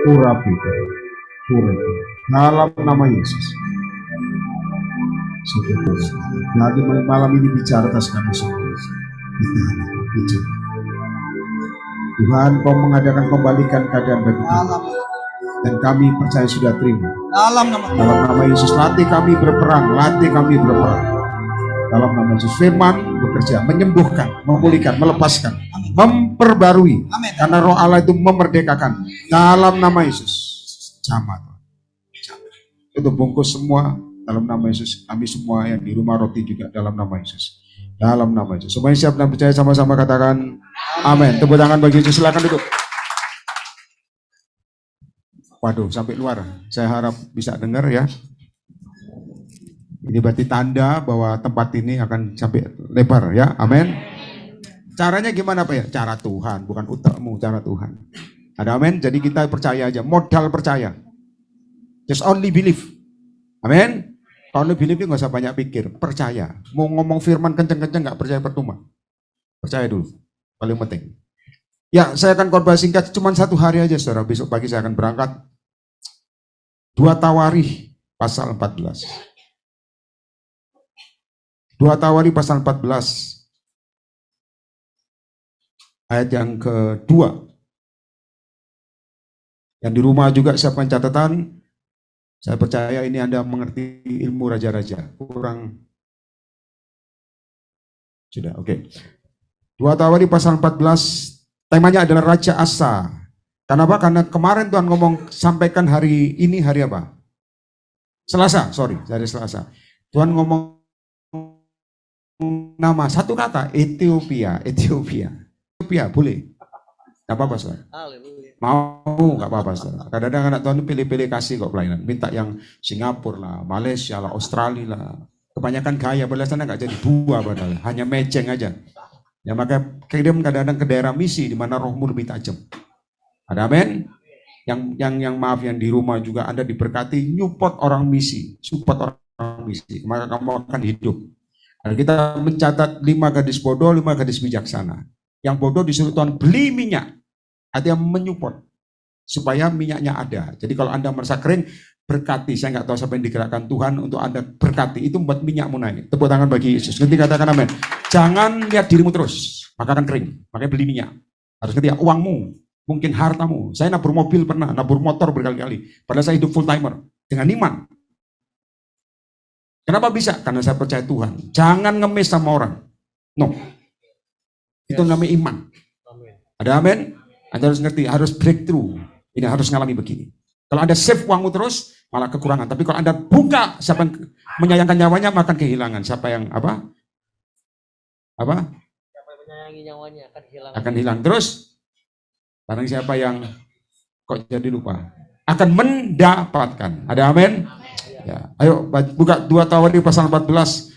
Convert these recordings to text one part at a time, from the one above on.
urapi, urapi. Dalam nama Yesus. Jadi malam ini bicara atas kami semua. Tuhan, Kau mengadakan kembalikan keadaan bagi kami. Dan kami percaya sudah terima. Dalam nama Yesus, latih kami berperang, latih kami berperang. Dalam nama Yesus, firman bekerja, menyembuhkan, memulihkan, melepaskan, memperbarui. Amin. Karena Roh Allah itu memerdekakan. Dalam nama Yesus, jamah. Itu bungkus semua dalam nama Yesus. Kami semua yang di rumah roti juga dalam nama Yesus. Dalam nama Yesus. Semuanya siap dan percaya, sama-sama katakan amin. Tepuk tangan bagi Yesus, silakan duduk. Waduh, sampai luar. Saya harap bisa dengar ya. Ini berarti tanda bahwa tempat ini akan sampai lebar ya. Amin. Caranya gimana Pak ya? Cara Tuhan, bukan utakmu, cara Tuhan. Ada amin? Jadi kita percaya aja, modal percaya. Just only believe. Amin. Kalau believe itu nggak usah banyak pikir, percaya. Mau ngomong firman kenceng-kenceng nggak percaya percuma. Percaya dulu, paling penting. Ya, saya akan khotbah singkat, cuma 1 hari aja saudara. Besok pagi saya akan berangkat. 2 Tawarikh pasal 14. 2 Tawarikh pasal 14. Ayat yang kedua. Yang di rumah juga siapkan catatan. Saya percaya ini Anda mengerti ilmu raja-raja. Kurang. Sudah, oke. 2 Tawarikh pasal 14. Temanya adalah Raja Asa. Kenapa? Karena kemarin Tuhan ngomong, sampaikan hari ini hari apa? Selasa, hari Selasa. Tuhan ngomong nama, satu kata, Ethiopia, boleh? Gak apa-apa, saudara. Mau, gak apa-apa, saudara. Kadang-kadang anak Tuhan pilih-pilih kasih kok pelayanan. Minta yang Singapura lah, Malaysia lah, Australia lah. Kebanyakan gaya, belasannya gak jadi buah padahal. Hanya meceng aja. Ya maka kirim kadang-kadang ke daerah misi di mana rohmu lebih tajam. Ada amin? Yang maaf yang di rumah juga Anda diberkati, nyupport orang misi, support orang misi, maka kamu akan hidup. Dan kita mencatat 5 gadis bodoh, 5 gadis bijaksana. Yang bodoh disuruh Tuhan beli minyak, artinya menyupport supaya minyaknya ada. Jadi kalau Anda merasa kering, berkati. Saya nggak tahu siapa yang digerakkan Tuhan untuk Anda berkati. Itu membuat minyakmu naik. Tepuk tangan bagi Yesus. Nanti katakan amin. Jangan lihat dirimu terus, maka akan kering. Makanya beli minyak. Harus ngerti ya, uangmu, mungkin hartamu. Saya nabur mobil pernah, nabur motor berkali-kali. Padahal saya hidup full timer dengan iman. Kenapa bisa? Karena saya percaya Tuhan. Jangan ngemis sama orang. No. Itu namanya iman. Ada amin? Anda harus ngerti, harus breakthrough. Ini harus ngalami begini. Kalau Anda save uangmu terus, malah kekurangan. Tapi kalau Anda buka, siapa yang menyayangkan nyawanya, maka kehilangan. Siapa yang apa? Apa? Siapa yang menyayangi nyawanya akan hilang. Akan hilang. Terus, barang siapa yang kok jadi lupa, akan mendapatkan. Ada amin? Ya. Ayo buka 2 Tawarikh pasal 14.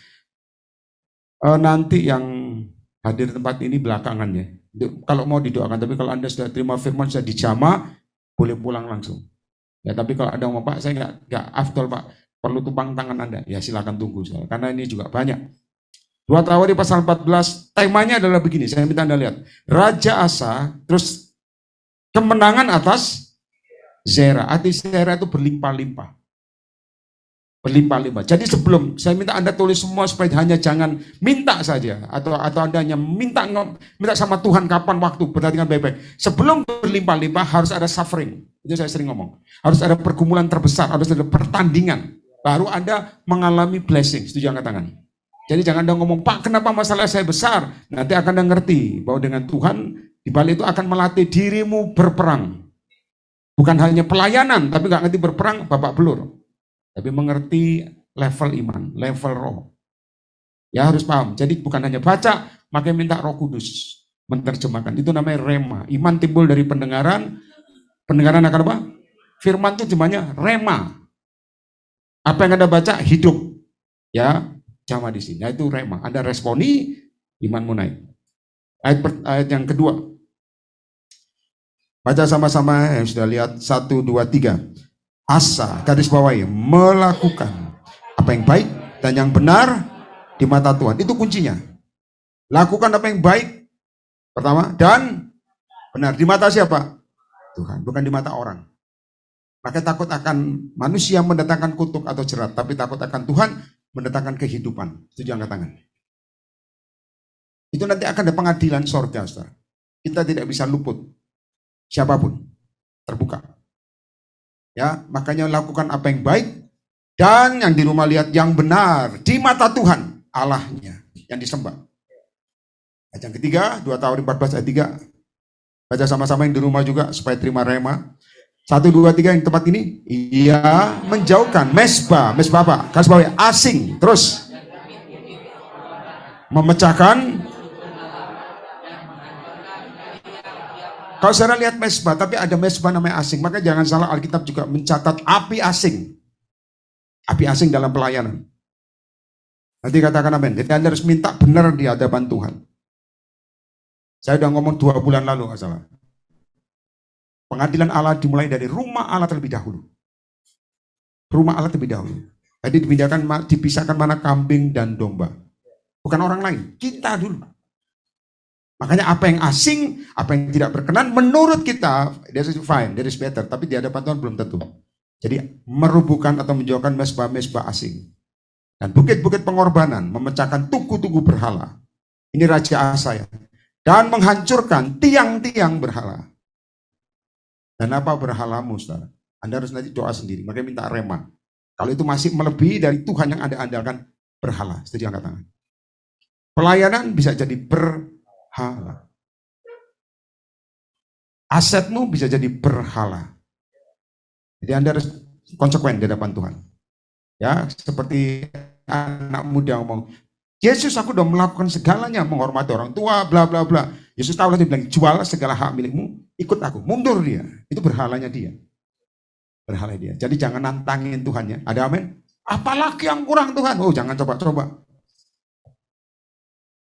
Nanti yang hadir tempat ini belakangannya. Kalau mau didoakan, tapi kalau Anda sudah terima firman, sudah dijamah, boleh pulang langsung. Ya, tapi kalau ada mau Pak, saya nggak afdol Pak, perlu tumpang tangan Anda. Ya silakan tunggu, karena ini juga banyak. 2 Tawarikh pasal 14, temanya adalah begini, saya minta Anda lihat. Raja Asa, terus kemenangan atas Zera. Arti Zera itu berlimpah-limpah. Berlimpah-limpah. Jadi sebelum, saya minta Anda tulis semua supaya hanya jangan minta saja. Atau Anda hanya minta sama Tuhan kapan waktu, perhatikan baik-baik. Sebelum berlimpah-limpah harus ada suffering. Itu saya sering ngomong. Harus ada pergumulan terbesar, harus ada pertandingan. Baru Anda mengalami blessing. Setuju angkat tangan. Jadi jangan Anda ngomong, Pak kenapa masalah saya besar? Nanti akan Anda ngerti bahwa dengan Tuhan, di balik itu akan melatih dirimu berperang. Bukan hanya pelayanan, tapi nggak ngerti berperang, babak belur. Tapi mengerti level iman, level roh. Ya harus paham. Jadi bukan hanya baca, makanya minta Roh Kudus menerjemahkan. Itu namanya rema. Iman timbul dari pendengaran. Pendengaran akan apa? Firman itu jemahnya rema. Apa yang Anda baca hidup. Ya, sama di sini. Itu rema. Anda responi, imanmu naik. Ayat yang kedua. Baca sama-sama yang sudah lihat. 1, 2, 3. Asa, garis bawahi, melakukan apa yang baik dan yang benar di mata Tuhan. Itu kuncinya. Lakukan apa yang baik, pertama, dan benar. Di mata siapa? Tuhan, bukan di mata orang. Maka takut akan manusia mendatangkan kutuk atau jerat, tapi takut akan Tuhan mendatangkan kehidupan. Setuju, angkat tangan. Itu nanti akan ada pengadilan sorga, saudara. Kita tidak bisa luput. Siapapun. Terbuka. Ya, makanya lakukan apa yang baik. Dan yang di rumah lihat yang benar. Di mata Tuhan. Allahnya. Yang disembah. Ayat yang ketiga, 2 Tawarin 14 ayat 3. Baca sama-sama yang di rumah juga supaya terima rema. 1, 2, 3 yang tempat ini. Ia menjauhkan mesbah. Mesbah apa? Kasih bawah asing. Terus. Memecahkan. Kalau saudara lihat mesbah, tapi ada mesbah namanya asing. Maka jangan salah, Alkitab juga mencatat api asing. Api asing dalam pelayanan. Nanti katakan amin. Jadi Anda harus minta benar di hadapan Tuhan. Saya sudah ngomong 2 bulan lalu, nggak salah. Pengadilan Allah dimulai dari rumah Allah terlebih dahulu. Rumah Allah terlebih dahulu. Jadi dipisahkan mana kambing dan domba. Bukan orang lain, kita dulu. Makanya apa yang asing, apa yang tidak berkenan, menurut kita, that is fine, that is better. Tapi di hadapan Tuhan belum tentu. Jadi merubuhkan atau menjauhkan mesbah-mesbah asing. Dan bukit-bukit pengorbanan, memecahkan tugu-tugu berhala. Ini Raja Asa ya. Dan menghancurkan tiang-tiang berhala. Dan apa berhalamu, saudara? Anda harus nanti doa sendiri, makanya minta rema. Kalau itu masih melebihi dari Tuhan yang Anda andalkan, berhala. Setuju, angkat tangan. Pelayanan bisa jadi berhala. Asetmu bisa jadi berhala. Jadi Anda harus konsekuen di hadapan Tuhan. Ya, seperti anak muda ngomong, Yesus, aku udah melakukan segalanya, menghormati orang tua, bla bla bla. Yesus tahu, dia bilang, jual segala hak milikmu, ikut aku. Mundur dia. Itu berhalanya dia. Berhala dia. Jadi jangan nantangin Tuhannya. Ada amin? Apalagi yang kurang Tuhan? Oh, jangan coba-coba.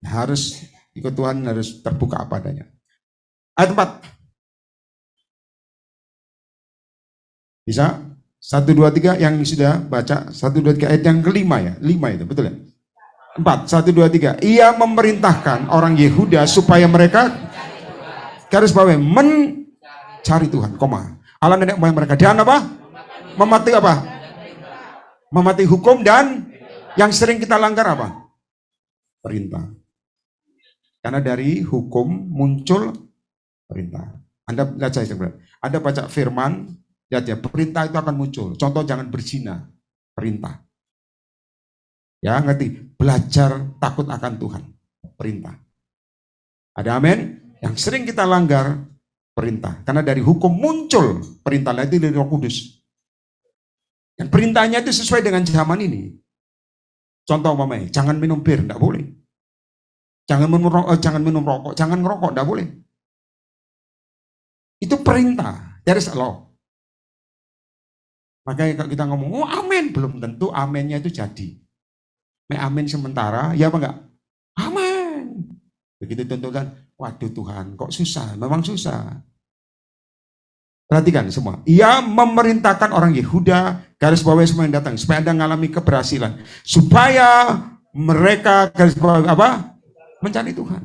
Harus ikut Tuhan, harus terbuka apa adanya. Ayat 4. Bisa? 1, 2, 3 yang sudah baca. 1, 2, 3 ayat yang kelima ya. 5 itu, betul ya? 4, 1, 2, 3. Ia memerintahkan orang Yehuda supaya mereka garis bawah mencari Tuhan, koma. Allah nenek moyang mereka. Dan apa? Mematuhi apa? Mematuhi hukum dan yang sering kita langgar apa? Perintah. Karena dari hukum muncul perintah. Anda lihat saya sebenarnya. Anda baca firman, lihat ya, perintah itu akan muncul. Contoh, jangan berzina. Perintah. Ya, ngerti? Belajar takut akan Tuhan. Perintah. Ada amin? Yang sering kita langgar, perintah. Karena dari hukum muncul perintah. Itu dari Roh Kudus. Dan perintahnya itu sesuai dengan zaman ini. Contoh mamanya, jangan minum bir, enggak boleh. Jangan minum rokok, jangan ngerokok, enggak boleh. Itu perintah. There is a law. Makanya kalau kita ngomong, oh amin, belum tentu aminnya itu jadi. Amin sementara, ya apa enggak? Amin. Begitu tentukan, waduh Tuhan, kok susah? Memang susah. Perhatikan semua. Ia memerintahkan orang Yehuda, garis bawah semua yang datang, supaya Anda mengalami keberhasilan. Supaya mereka garis bawah apa? Mencari Tuhan.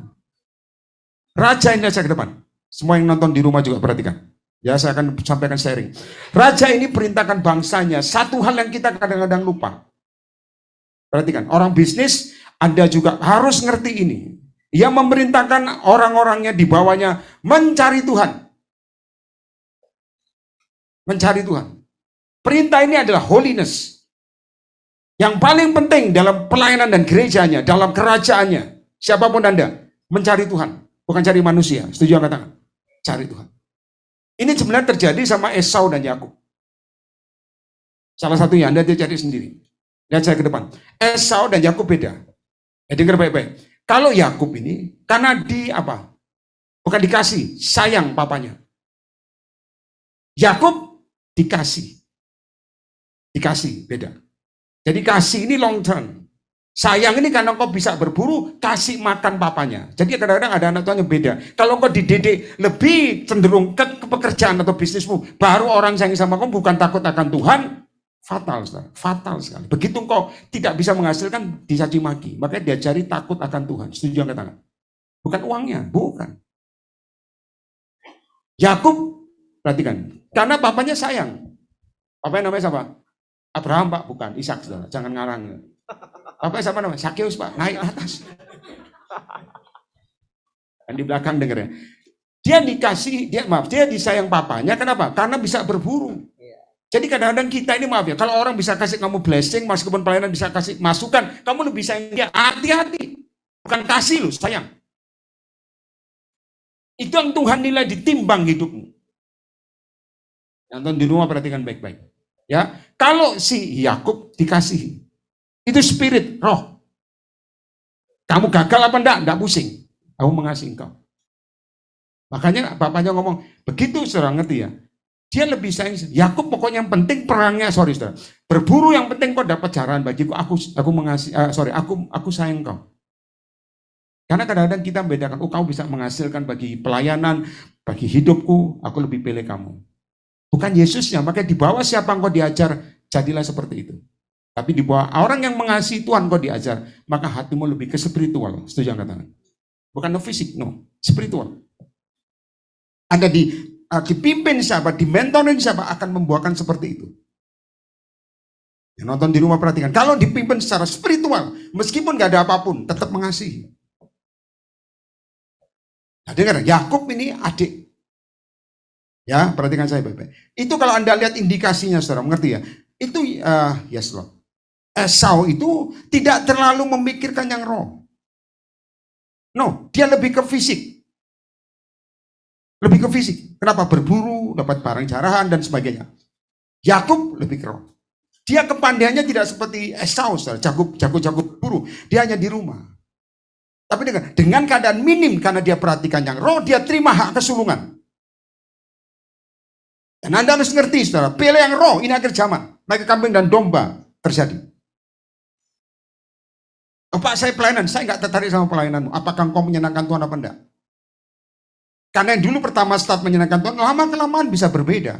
Raja ini saja ke depan. Semua yang nonton di rumah juga perhatikan. Ya, saya akan sampaikan sharing. Raja ini perintahkan bangsanya. Satu hal yang kita kadang-kadang lupa. Perhatikan, orang bisnis, Anda juga harus ngerti ini. Ia memerintahkan orang-orangnya di bawahnya mencari Tuhan. Mencari Tuhan. Perintah ini adalah holiness. Yang paling penting dalam pelayanan dan gerejanya, dalam kerajaannya. Siapapun Anda, mencari Tuhan. Bukan cari manusia. Setuju, angkat tangan? Cari Tuhan. Ini sebenarnya terjadi sama Esau dan Yakub. Salah satunya, Anda dia cari sendiri. Lihat saya ke depan. Esau dan Yakub beda. Ya, dengar baik-baik. Kalau Yakub ini, karena bukan dikasih, sayang papanya. Yakub dikasih. Dikasih, beda. Jadi kasih ini long term. Sayang ini karena kau bisa berburu, kasih makan papanya. Jadi kadang-kadang ada anak tuanya beda. Kalau kau dididik lebih cenderung ke pekerjaan atau bisnismu, baru orang sayang sama kau, bukan takut akan Tuhan, fatal, saudara. Fatal sekali. Begitu kau tidak bisa menghasilkan, dicaci maki. Makanya diajari takut akan Tuhan. Setuju, angkat tangan? Bukan uangnya, bukan. Yakub, perhatikan, karena papanya sayang. Bapaknya namanya siapa? Abraham Pak, bukan. Ishak, saudara. Jangan ngarang. Bapaknya siapa namanya? Sakeus Pak, naik atas. Dan di belakang denger ya. Dia dikasih, dia disayang papanya, kenapa? Karena bisa berburu. Jadi kadang-kadang kita ini maaf ya, kalau orang bisa kasih kamu blessing, meskipun pelayanan bisa kasih masukan, kamu lebih sayang dia. Hati-hati. Bukan kasih loh, sayang. Itu yang Tuhan nilai ditimbang hidupmu. Yang di rumah perhatikan baik-baik. Ya, kalau si Yakub dikasih, itu spirit, roh. Kamu gagal apa enggak pusing. Aku mengasihi engkau. Makanya bapaknya ngomong, begitu saudara ngerti ya. Dia lebih sayang, Yakub pokoknya yang penting perangnya, saudara. Berburu yang penting kau dapat jaran bagiku, aku mengasihi, aku sayang kau. Karena kadang-kadang kita membedakan, kau bisa menghasilkan bagi pelayanan, bagi hidupku, aku lebih pilih kamu. Bukan Yesusnya, makanya di bawah siapa engkau diajar, jadilah seperti itu. Tapi di bawah orang yang mengasihi Tuhan kau diajar, maka hatimu lebih ke spiritual. Setuju angkat? Bukan no fisik, no, spiritual. Anda dipimpin siapa, dimentorin siapa akan membuahkan seperti itu. Yang nonton di rumah perhatikan, kalau dipimpin secara spiritual, meskipun gak ada apapun, tetap mengasihi. Nah, dengar, Yakub ini adik. Ya, perhatikan saya baik-baik. Itu kalau Anda lihat indikasinya, saudara, mengerti ya? Itu, yes Lord. Esau itu tidak terlalu memikirkan yang roh. No, dia lebih ke fisik. Lebih ke fisik. Kenapa? Berburu, dapat barang jarahan, dan sebagainya. Yakub lebih ke roh. Dia kepandaiannya tidak seperti Esau, jago buru. Dia hanya di rumah. Tapi dengan keadaan minim, karena dia perhatikan yang roh, dia terima hak kesulungan. Dan Anda harus ngerti, saudara, pilih yang roh, ini akhir zaman. Naik kambing dan domba terjadi. Oh, Pak, saya pelayanan, saya nggak tertarik sama pelayananmu. Apakah engkau menyenangkan Tuhan apa enggak? Karena yang dulu pertama start menyenangkan Tuhan, lama-kelamaan bisa berbeda.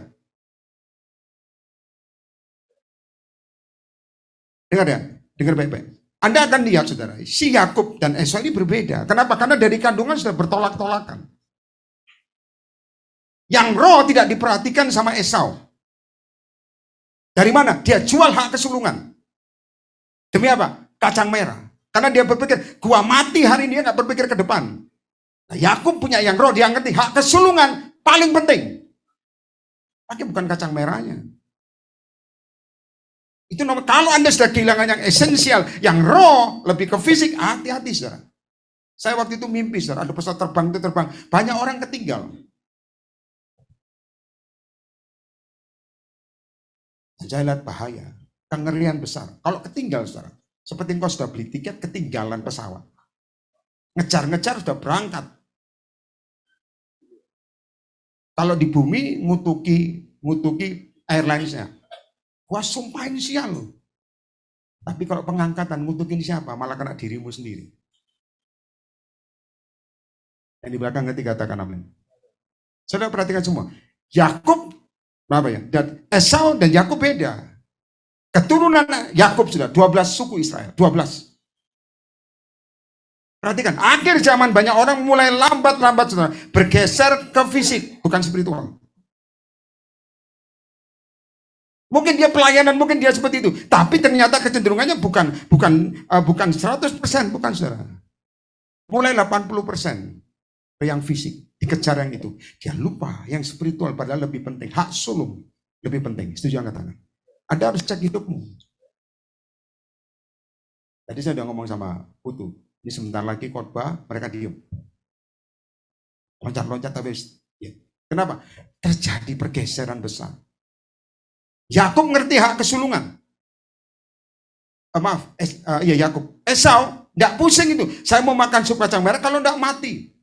Dengar ya, dengar baik-baik. Anda akan lihat, saudara, si Yakub dan Esau ini berbeda. Kenapa? Karena dari kandungan sudah bertolak-tolakan. Yang roh tidak diperhatikan sama Esau. Dari mana? Dia jual hak kesulungan. Demi apa? Kacang merah. Karena dia berpikir, gua mati hari ini, dia nggak berpikir ke depan. Nah, Yakub punya yang roh, dia ngerti hak kesulungan paling penting. Tapi bukan kacang merahnya. Itu nomor, kalau Anda sudah kehilangan yang esensial, yang roh, lebih ke fisik, hati-hati, saudara. Saya waktu itu mimpi, saudara, ada pesawat terbang itu terbang, banyak orang ketinggal. Dan saya lihat bahaya, kengerian besar. Kalau ketinggal, saudara, seperti engkau sudah beli tiket, ketinggalan pesawat. Ngejar-ngejar sudah berangkat. Kalau di bumi, ngutuki airlines-nya. Wah, sumpahin sial loh. Tapi kalau pengangkatan ngutukin siapa? Malah kena dirimu sendiri. Yang di belakang nanti katakan amin. Saudara perhatikan semua. Yakub, apa ya? Dan Esau dan Yakub beda. Keturunan Yakub sudah 12 suku Israel, 12. Perhatikan, akhir zaman banyak orang mulai lambat-lambat saudara, bergeser ke fisik, bukan spiritual. Mungkin dia pelayanan, mungkin dia seperti itu. Tapi ternyata kecenderungannya bukan 100%, bukan saudara. Mulai 80% ke yang fisik, dikejar yang itu. Dia lupa yang spiritual padahal lebih penting. Hak sulung lebih penting. Setuju angkat tangan? Anda harus cek hidupmu. Tadi saya udah ngomong sama Putu. Ini sebentar lagi khotbah, mereka diem. Loncat-loncat tapi ya. Kenapa? Terjadi pergeseran besar. Yakub ngerti hak kesulungan. Yakub. Esau enggak pusing itu. Saya mau makan sup kacang merah kalau enggak mati.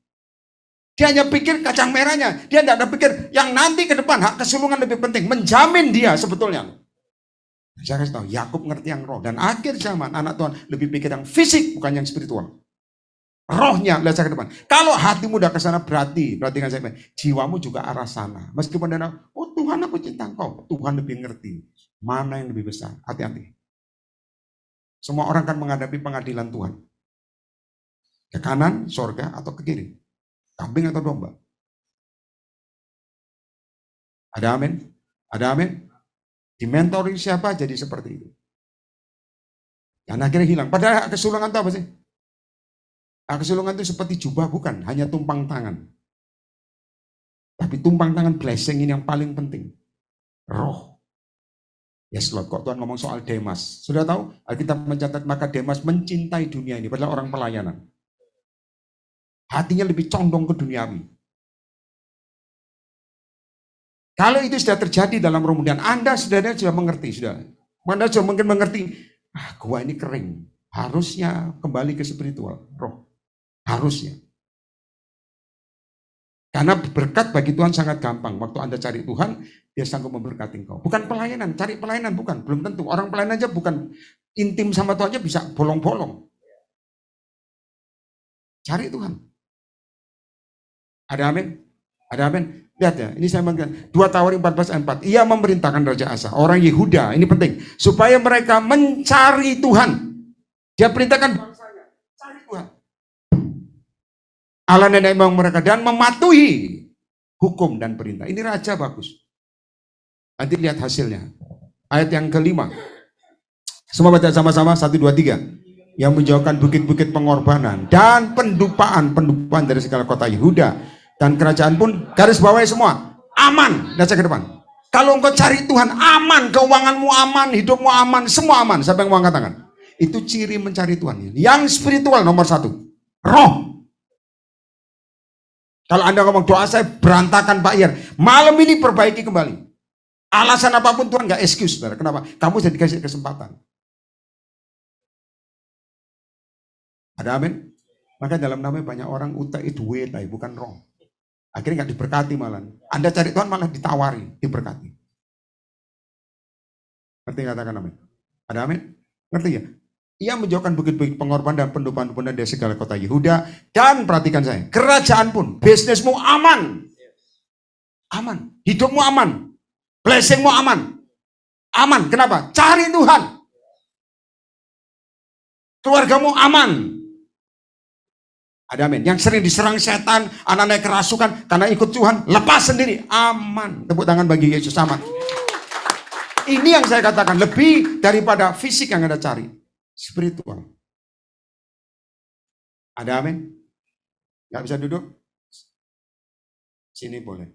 Dia hanya pikir kacang merahnya. Dia enggak ada pikir yang nanti ke depan hak kesulungan lebih penting. Menjamin dia sebetulnya. Saya kasih tahu, Yakub ngerti yang roh. Dan akhir zaman anak Tuhan lebih pikir yang fisik bukan yang spiritual. Rohnya lihat saya ke depan. Kalau hatimu udah ke sana perhatikan saya, jiwamu juga arah sana. Meskipun dia oh Tuhan aku cinta engkau, Tuhan lebih ngerti mana yang lebih besar. Hati-hati. Semua orang kan menghadapi pengadilan Tuhan. Ke kanan, sorga atau ke kiri. Kambing atau domba. Ada amin? Ada amin? Dimentoring siapa jadi seperti itu. Dan akhirnya hilang. Padahal kesulungan itu apa sih? Kesulungan itu seperti jubah, bukan hanya tumpang tangan. Tapi tumpang tangan blessing ini yang paling penting. Roh. Yes Lord, kok Tuhan ngomong soal Demas. Sudah tahu? Alkitab mencatat maka Demas mencintai dunia ini. Padahal orang pelayanan. Hatinya lebih condong ke duniawi. Kalau itu sudah terjadi dalam roh kemudian Anda sudah mengerti. Anda sudah mungkin mengerti, gua ini kering. Harusnya kembali ke spiritual, roh. Harusnya. Karena berkat bagi Tuhan sangat gampang. Waktu Anda cari Tuhan, Dia sanggup memberkati engkau. Bukan pelayanan, cari pelayanan bukan. Belum tentu. Orang pelayanan aja bukan intim sama Tuhan aja bisa bolong-bolong. Cari Tuhan. Ada amin? Ada amin? Lihat ya, ini saya mengatakan 2 Tawarin 14 ayat 4. Ia memerintahkan Raja Asa, orang Yehuda, ini penting. Supaya mereka mencari Tuhan. Dia perintahkan bangsanya, cari Tuhan. Allah nenek moyang mereka dan mematuhi hukum dan perintah. Ini raja bagus. Nanti lihat hasilnya. Ayat yang kelima. Semua baca sama-sama 1, 2, 3. Yang menjauhkan bukit-bukit pengorbanan dan pendupaan dari segala kota Yehuda dan kerajaan pun garis bawahi semua aman. Baca ke depan. Kalau engkau cari Tuhan aman, keuanganmu aman, hidupmu aman, semua aman. Siapa yang mau angkat tangan? Itu ciri mencari Tuhan. Yang spiritual nomor 1. Roh. Kalau Anda ngomong doa saya berantakan Pak Iyer, malam ini perbaiki kembali. Alasan apapun Tuhan nggak excuse, saudara. Kenapa? Kamu sudah dikasih kesempatan. Ada amin? Maka dalam namanya banyak orang utai duit, bukan roh. Akhirnya nggak diberkati malah. Anda cari Tuhan malah ditawari, diberkati. Ngerti katakan amin? Ada amin? Ngerti ya? Ia menjauhkan bukit-bukit pengorbanan dan pendupaan dari segala kota Yehuda. Dan perhatikan saya, kerajaan pun, bisnismu aman. Aman. Hidupmu aman. Blessingmu aman. Aman. Kenapa? Cari Tuhan. Keluargamu aman. Ada amin. Yang sering diserang setan, anak-anak kerasukan, karena ikut Tuhan, lepas sendiri. Aman. Tepuk tangan bagi Yesus, aman. Ini yang saya katakan, lebih daripada fisik yang Anda cari. Spiritual. Ada amin? Gak bisa duduk? Sini boleh.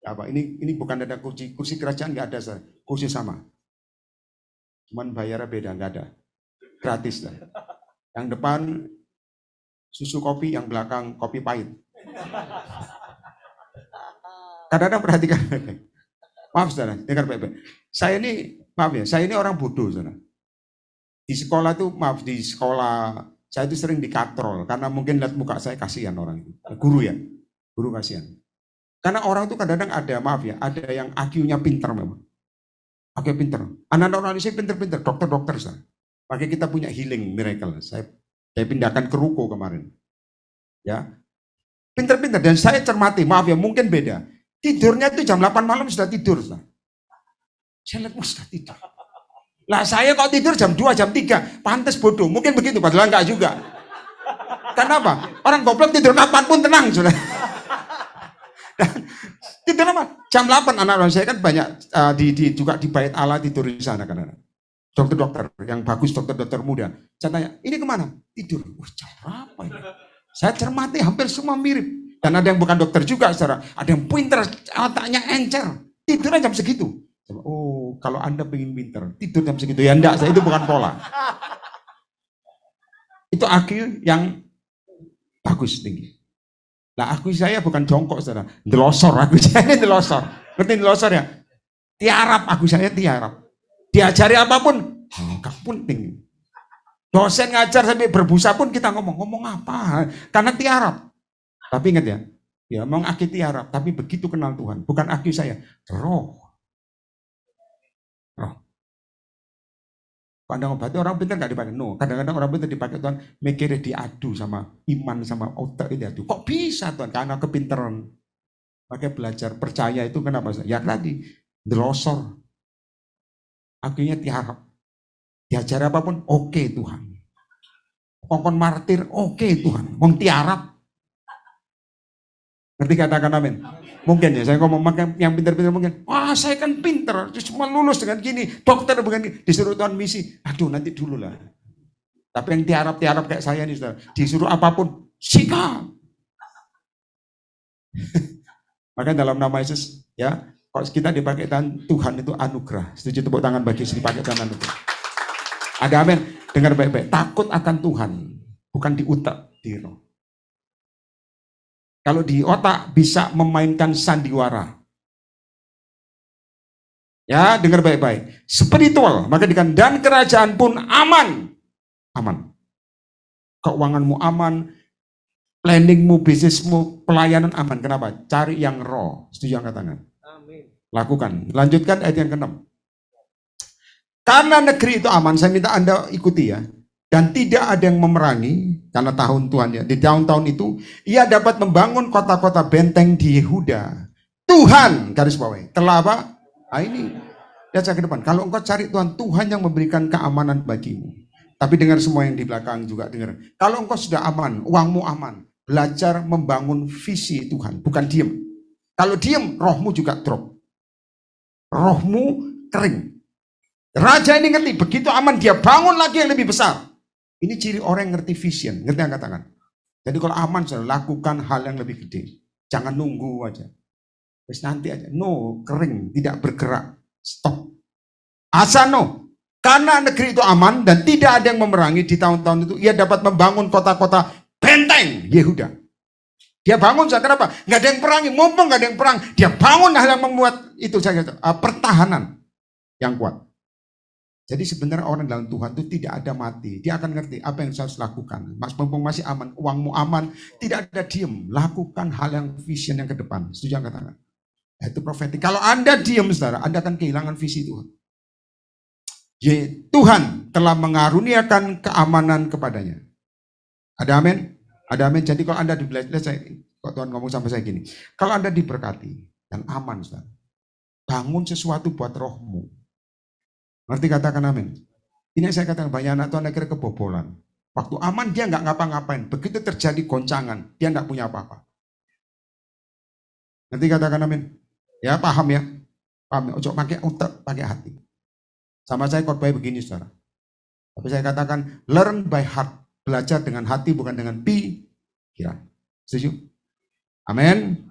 Apa? Ini bukan ada kursi kerajaan, gak ada. Saya. Kursi sama. Cuman bayarnya beda, gak ada. Gratis. Lah. Yang depan susu kopi, yang belakang kopi pahit. Kadang-kadang perhatikan. Maaf saudara, dengar baik-baik. Saya ini orang bodoh saudara. Di sekolah tuh, di sekolah saya itu sering dikatrol karena mungkin lihat muka saya kasihan orang itu. Guru kasihan. Karena orang itu kadang-kadang ada yang IQ-nya pinter memang. Oke, pinter. Anak-anak orang Indonesia pinter-pinter, dokter-dokter saudara. Makanya kita punya healing miracle. Saya pindahkan ke ruko kemarin. Ya. Pinter-pinter dan saya cermati, mungkin beda. Tidurnya itu jam 8 malam sudah tidur. Saudara. Saya lihat sudah tidur. Lah saya kok tidur jam 2, jam 3. Pantes bodoh. Mungkin begitu, padahal enggak juga. Kenapa? Orang goblok tidur kapan pun tenang, sudah. Tidur apa? Jam 8 anak-anak saya kan banyak juga di Bait Allah tidur di sana kan. Dokter-dokter yang bagus, dokter-dokter muda. Saya tanya, ini kemana? Tidur. Jam berapa ini? Saya cermati hampir semua mirip. Dan ada yang bukan dokter juga, saudara. Ada yang pinter, otaknya encer. Tidurnya jam segitu. Oh, kalau Anda pengen pinter, tidur jam segitu. Ya enggak, itu bukan pola. Itu IQ yang bagus, tinggi. Nah, aku saya bukan jongkok, saudara. Delosor, aku saya delosor. Ngerti delosor ya? Tiarap, aku saya tiarap. Diajari apapun, enggak penting. Dosen ngajar sampai berbusa pun kita ngomong apa? Karena tiarap. Tapi ingat ya memang IQ tiarap. Tapi begitu kenal Tuhan, bukan IQ saya, roh. Kalau Anda ngobati orang pintar nggak dipakai. No, kadang-kadang orang pintar dipakai Tuhan mikirnya diadu sama iman, sama otak itu diadu. Kok bisa Tuhan? Karena kepintaran. Pakai belajar percaya itu kenapa? Ya tadi, delosor. Akhirnya tiarap. Diajar apapun, oke Tuhan. Kongkon martir, oke Tuhan. Wong tiarap. Ngerti katakan amin? Mungkin ya, saya ngomong yang pintar-pintar mungkin, wah saya kan pintar, cuma lulus dengan gini, dokter begini, disuruh Tuhan misi, aduh nanti dulu lah. Tapi yang tiarap-tiarap kayak saya nih saudara, disuruh apapun, sikap. Makanya dalam nama Yesus, ya, kalau kita dipakai Tuhan itu anugerah. Setuju, tepuk tangan bagi Yesus dipakai Tuhan anugerah. Ada amin, dengar baik-baik, takut akan Tuhan, bukan di utak, di roh. Kalau di otak bisa memainkan sandiwara. Ya, dengar baik-baik. Spiritual, maka dikatakan dan kerajaan pun aman. Aman. Keuanganmu aman, planningmu, bisnismu, pelayanan aman. Kenapa? Cari yang roh. Setuju, angkat tangan. Amin. Lakukan. Lanjutkan ayat yang ke-6. Karena negeri itu aman, saya minta Anda ikuti ya. Dan tidak ada yang memerangi, karena tahun Tuhan ya. Di tahun-tahun itu, ia dapat membangun kota-kota benteng di Yehuda. Tuhan, garis bawahi, telah apa? Nah ini, lihat saya ke depan. Kalau engkau cari Tuhan, Tuhan yang memberikan keamanan bagimu. Tapi dengar semua yang di belakang juga dengar. Kalau engkau sudah aman, uangmu aman. Belajar membangun visi Tuhan, bukan diem. Kalau diem, rohmu juga drop. Rohmu kering. Raja ini ngerti, begitu aman dia bangun lagi yang lebih besar. Ini ciri orang yang ngerti vision, ngerti angkat tangan. Jadi kalau aman, saudara, lakukan hal yang lebih gede. Jangan nunggu aja. Terus nanti aja. No, kering, tidak bergerak. Stop. Asano. Karena negeri itu aman dan tidak ada yang memerangi di tahun-tahun itu, ia dapat membangun kota-kota benteng Yehuda. Dia bangun, kenapa? Nggak ada yang perangi, mumpung nggak ada yang perang. Dia bangun hal yang membuat itu pertahanan yang kuat. Jadi sebenarnya orang dalam Tuhan itu tidak ada mati. Dia akan ngerti apa yang harus lakukan. Mumpung masih aman, uangmu aman, tidak ada diem. Lakukan hal yang vision yang ke depan. Setuju angkat tangan? Itu profetik. Kalau Anda diem, saudara, Anda akan kehilangan visi Tuhan. Tuhan telah mengaruniakan keamanan kepadanya. Ada amin? Ada amin. Jadi kalau Anda dibelajar, kok Tuhan ngomong sampai saya gini. Kalau Anda diberkati dan aman, saudara, bangun sesuatu buat rohmu. Ngerti katakan amin? Ini yang saya katakan, banyak anak Tuhan akhirnya kebobolan. Waktu aman dia nggak ngapa-ngapain. Begitu terjadi goncangan, dia nggak punya apa-apa. Ngerti katakan amin? Ya paham ya? Paham ya? Ojo pakai otak, pakai hati. Sama saya khotbah begini saudara. Tapi saya katakan, learn by heart. Belajar dengan hati bukan dengan pikiran. Setuju? Amin.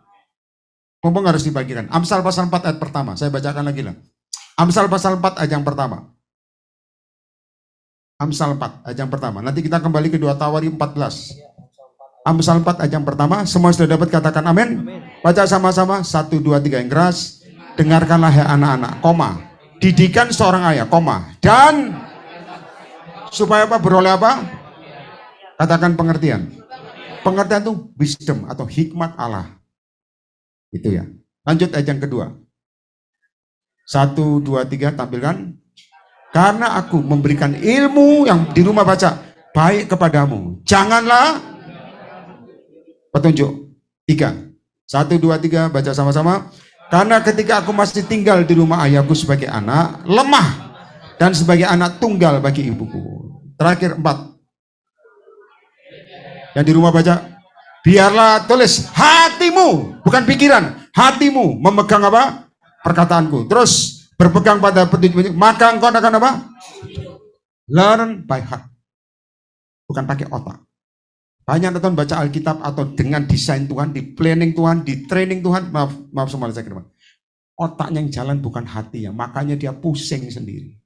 Mumpung harus dibagikan. Amsal pasal 4 ayat pertama. Saya bacakan lagi lah. Amsal pasal 4 ayat yang pertama. Amsal 4 ayat yang pertama. Nanti kita kembali ke 2 Tawari 14. Amsal 4 ayat yang pertama. Semua sudah dapat katakan amin? Baca sama-sama. 1, 2, 3 yang keras. Dengarkanlah ya anak-anak. Koma. Didikan seorang ayah. Koma. Dan supaya apa? Beroleh apa? Katakan pengertian. Pengertian itu wisdom atau hikmat Allah. Itu ya. Lanjut ayat yang kedua. 1, 2, 3 tampilkan. Karena aku memberikan ilmu yang di rumah baca baik kepadamu. Janganlah petunjuk. 3. 1, 2, 3 baca sama-sama. Karena ketika aku masih tinggal di rumah ayahku sebagai anak, lemah dan sebagai anak tunggal bagi ibuku. Terakhir 4. Yang di rumah baca, biarlah tulis hatimu, bukan pikiran, hatimu memegang apa? Perkataanku. Terus berpegang pada petunjuk, maka engkau akan apa? Learn by heart. Bukan pakai otak. Banyak nonton baca Alkitab atau dengan desain Tuhan, di planning Tuhan, di training Tuhan. Maaf semua saya kira. Otaknya yang jalan bukan hatinya, makanya dia pusing sendiri.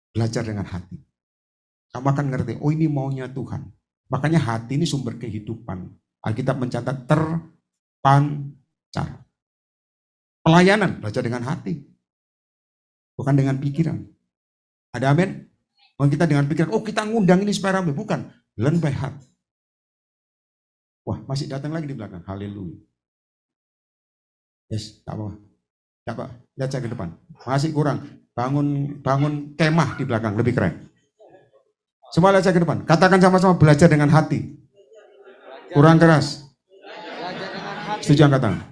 Belajar dengan hati. Kamu akan ngerti, oh ini maunya Tuhan. Makanya hati ini sumber kehidupan. Alkitab mencatat terpancar. Pelayanan, belajar dengan hati. Bukan dengan pikiran. Ada amin? Bukan kita dengan pikiran, oh kita ngundang ini supaya ramai. Bukan, learn by heart. Wah, masih datang lagi di belakang. Haleluya. Yes, tak apa-apa. Tak apa, lihat saya ke depan. Masih kurang. Bangun kemah di belakang, lebih keren. Semua lihat saya ke depan. Katakan sama-sama, belajar dengan hati. Kurang keras. Setuju angkat tangan.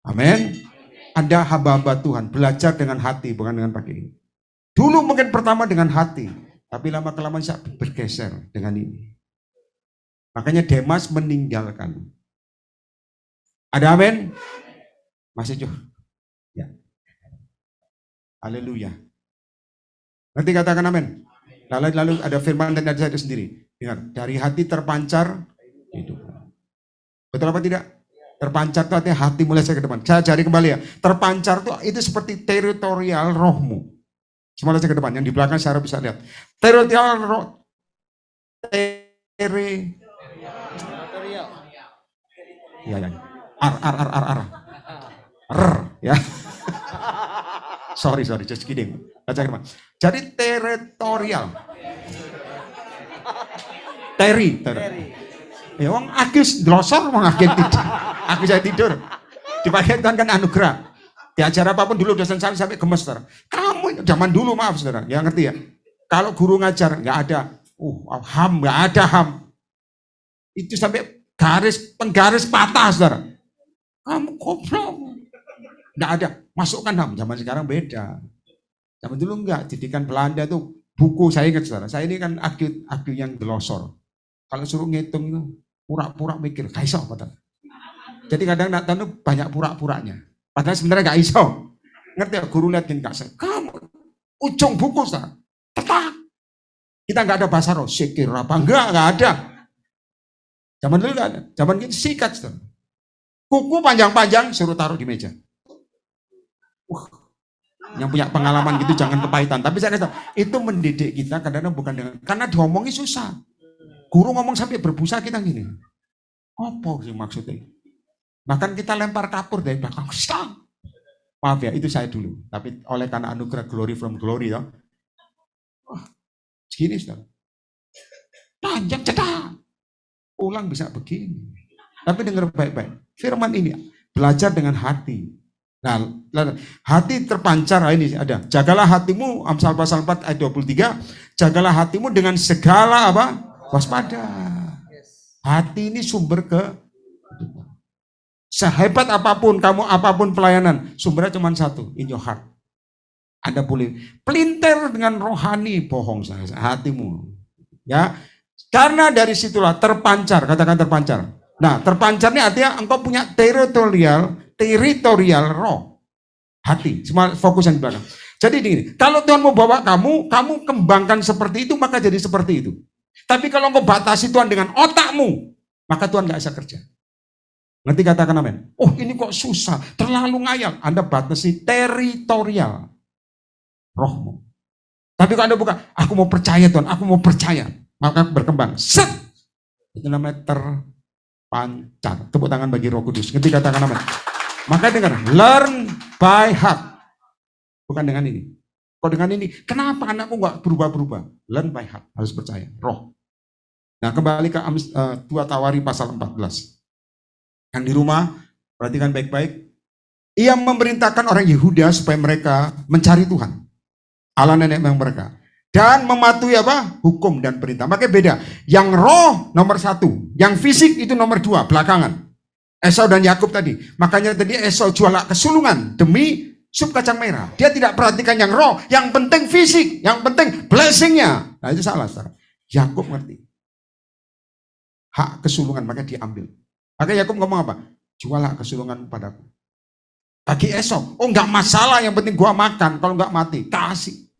Amin. Anda hamba-hamba Tuhan, belajar dengan hati, bukan dengan pakai ini. Dulu mungkin pertama dengan hati, tapi lama-kelamaan saya bergeser dengan ini. Makanya Demas meninggalkan. Ada amin? Masih Joh? Ya. Haleluya. Nanti katakan amin. Lalu ada firman dan ada itu sendiri. Dengar, dari hati terpancar hidup. Betul apa tidak? Terpancar itu artinya hati mulai saya ke depan. Saya cari kembali ya. Terpancar itu seperti teritorial rohmu. Semua saya ke depan. Yang di belakang saya bisa lihat. Teritorial roh. Ya. Ya. Sorry, just kidding. Baca ke depan. Jadi teritorial. Teri. Ya, wong Agus glosor, wong Agus tidur. Aku saya tidur. Dipakai Tuhan kan anugerah. Diajar apapun dulu dosen saya sampai gemes, saudara. Kamu zaman dulu maaf, saudara. Ya ngerti ya. Kalau guru ngajar nggak ada, ham nggak ada ham. Itu sampai penggaris patah, saudara. Kamu goblok. Nggak ada. Masukkan ham. Zaman sekarang beda. Zaman dulu enggak. Didikan Belanda tuh buku saya ingat, saudara. Saya ini kan aku yang glosor. Kalau suruh ngitung itu pura-pura mikir, gak iso padahal. Jadi kadang nak tahu banyak pura-puranya. Padahal sebenarnya gak iso. Ngerti ya, guru lihat gini, kamu ujung buku saudara. Tetak. Kita nggak ada bahasa roh, sikir apa enggak ada. Zaman dulu nggak ada. Zaman ini sikat saudara. Kuku panjang-panjang suruh taruh di meja. Yang punya pengalaman gitu jangan kepahitan. Tapi saya kata itu mendidik kita kadang-kadang bukan dengan karena diomongi susah. Guru ngomong sampai berbusa kita gini. Apa sih maksudnya? Bahkan kita lempar kapur dari belakang. Stang. Maaf ya, itu saya dulu. Tapi oleh karena anugerah glory from glory ya. Segini saudara. Panjang cetak. Pulang bisa begini. Tapi dengar baik-baik. Firman ini belajar dengan hati. Nah, hati terpancar ini ada. Jagalah hatimu, Amsal pasal 4 ayat 23. Jagalah hatimu dengan segala apa? Waspada. Hati ini sumber sehebat apapun kamu, apapun pelayanan, sumbernya cuma satu, in your heart. Anda boleh pelintir dengan rohani, bohong saya, hatimu. Ya, karena dari situlah terpancar, katakan terpancar. Nah, terpancar ini artinya engkau punya teritorial roh. Hati, semua fokus yang di belakang. Jadi gini, kalau Tuhan mau bawa kamu kembangkan seperti itu, maka jadi seperti itu. Tapi kalau engkau batasi Tuhan dengan otakmu, maka Tuhan gak bisa kerja. Nanti katakan amin. Oh ini kok susah, terlalu ngayal. Anda batasi teritorial rohmu. Tapi kalau Anda buka, aku mau percaya Tuhan, aku mau percaya. Maka berkembang. Set! Itu namanya terpancar. Tepuk tangan bagi Roh Kudus. Nanti katakan amin. Maka dengar, learn by heart. Bukan dengan ini. Kok dengan ini, kenapa anakku gak berubah-berubah? Learn by heart, harus percaya, roh. Nah kembali ke 2 Tawari pasal 14. Yang di rumah, perhatikan baik-baik. Ia memerintahkan orang Yehuda supaya mereka mencari Tuhan. Allah nenek moyang mereka. Dan mematuhi apa? Hukum dan perintah. Makanya beda. Yang roh nomor 1, yang fisik itu nomor 2, belakangan. Esau dan Yakub tadi. Makanya tadi Esau jual kesulungan demi sup kacang merah. Dia tidak perhatikan yang roh, yang penting fisik, yang penting blessingnya. Nah itu salah, saudara. Yakub ngerti. Hak kesulungan, maka diambil. Maka Yakub ngomong apa? Jual hak kesulungan padaku. Bagi Esau, oh enggak masalah, yang penting gua makan, kalau enggak mati, kasih.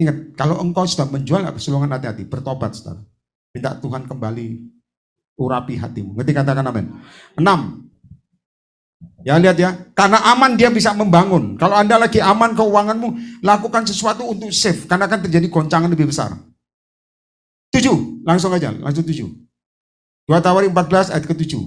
Ingat, kalau engkau sudah menjual hak kesulungan, hati-hati, bertobat, saudara. Minta Tuhan kembali urapi hatimu. Ngerti katakan amin. 6. Ya lihat ya, karena aman dia bisa membangun. Kalau Anda lagi aman keuanganmu, lakukan sesuatu untuk save, karena akan terjadi goncangan lebih besar. 7, langsung 7. 2 Tawari 14 ayat ke-7.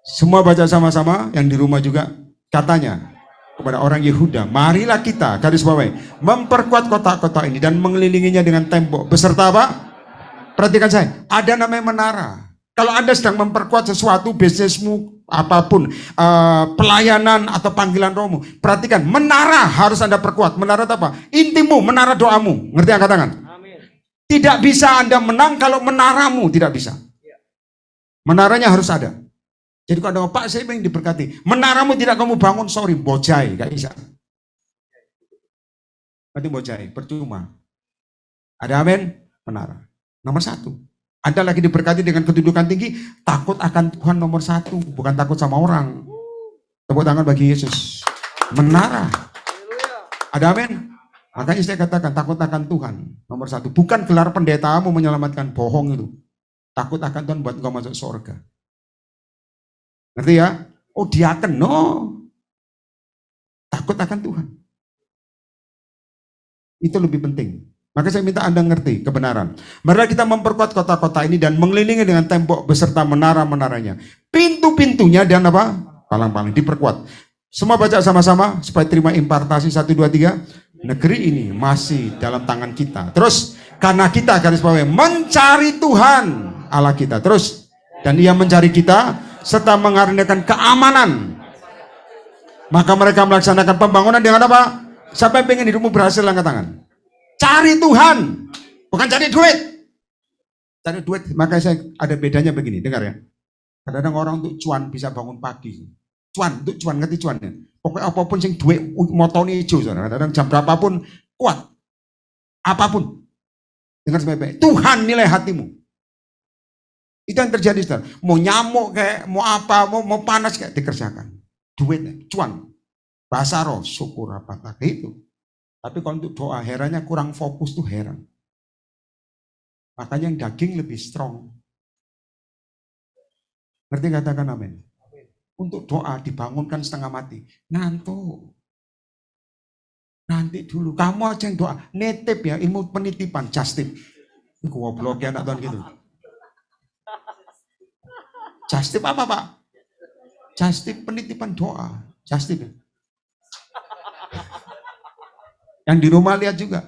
Semua baca sama-sama, yang di rumah juga. Katanya kepada orang Yehuda, marilah kita, garis bawahi, memperkuat kota-kota ini dan mengelilinginya dengan tembok. Beserta apa? Perhatikan saya, ada namanya menara. Kalau Anda sedang memperkuat sesuatu, bisnismu, apapun, pelayanan atau panggilan rohmu, perhatikan, menara harus Anda perkuat. Menara apa? Intimu, menara doamu. Ngerti angkat tangan? Amin. Tidak bisa Anda menang kalau menaramu tidak bisa. Menaranya harus ada. Jadi kalau Pak saya ingin diberkati, menaramu tidak kamu bangun, sorry, bojai, gak bisa. Berarti bojai, percuma. Ada amin? Menara. Nomor 1. Anda lagi diberkati dengan kedudukan tinggi, takut akan Tuhan nomor satu, bukan takut sama orang. Tepuk tangan bagi Yesus. Menara. Ada amin? Makanya saya katakan takut akan Tuhan nomor satu. Bukan gelar pendetamu menyelamatkan, bohong itu. Takut akan Tuhan buat engkau masuk surga. Ngerti ya? Oh diaken, no. Takut akan Tuhan. Itu lebih penting. Maka saya minta Anda ngerti kebenaran. Mari kita memperkuat kota-kota ini dan mengelilingi dengan tembok beserta menara-menaranya. Pintu-pintunya dan apa? Palang-palang diperkuat. Semua baca sama-sama supaya terima impartasi 1, 2, 3. Negeri ini masih dalam tangan kita. Terus karena kita garis bawahi mencari Tuhan Allah kita. Terus dan Ia mencari kita serta mengaruniakan keamanan. Maka mereka melaksanakan pembangunan dengan apa? Siapa yang pengen hidupmu berhasil, angkat tangan. Cari Tuhan, bukan cari duit. Cari duit, makanya saya ada bedanya begini, dengar ya. Kadang-kadang orang untuk cuan bisa bangun pagi. Cuan, untuk cuan, ngerti cuan ya? Pokoknya apapun yang duit, motone hijau, kadang-kadang jam berapapun, kuat. Apapun. Dengar baik-baik, Tuhan nilai hatimu. Itu yang terjadi, saudara. Mau nyamuk kayak, mau apa, mau panas kayak, dikerjakan. Duit, cuan. Bahasa roh, syukur apa tak itu. Tapi kalau untuk doa, herannya kurang fokus tuh heran. Makanya yang daging lebih strong. Ngerti katakan amin? Untuk doa dibangunkan setengah mati. Ngantuk. Nanti dulu, kamu aja yang doa. Netip ya, ilmu penitipan, just tip. Goblok ya anak Tuhan gitu. Just tip apa Pak? Just tip penitipan doa. Just tip ya. Yang di rumah lihat juga.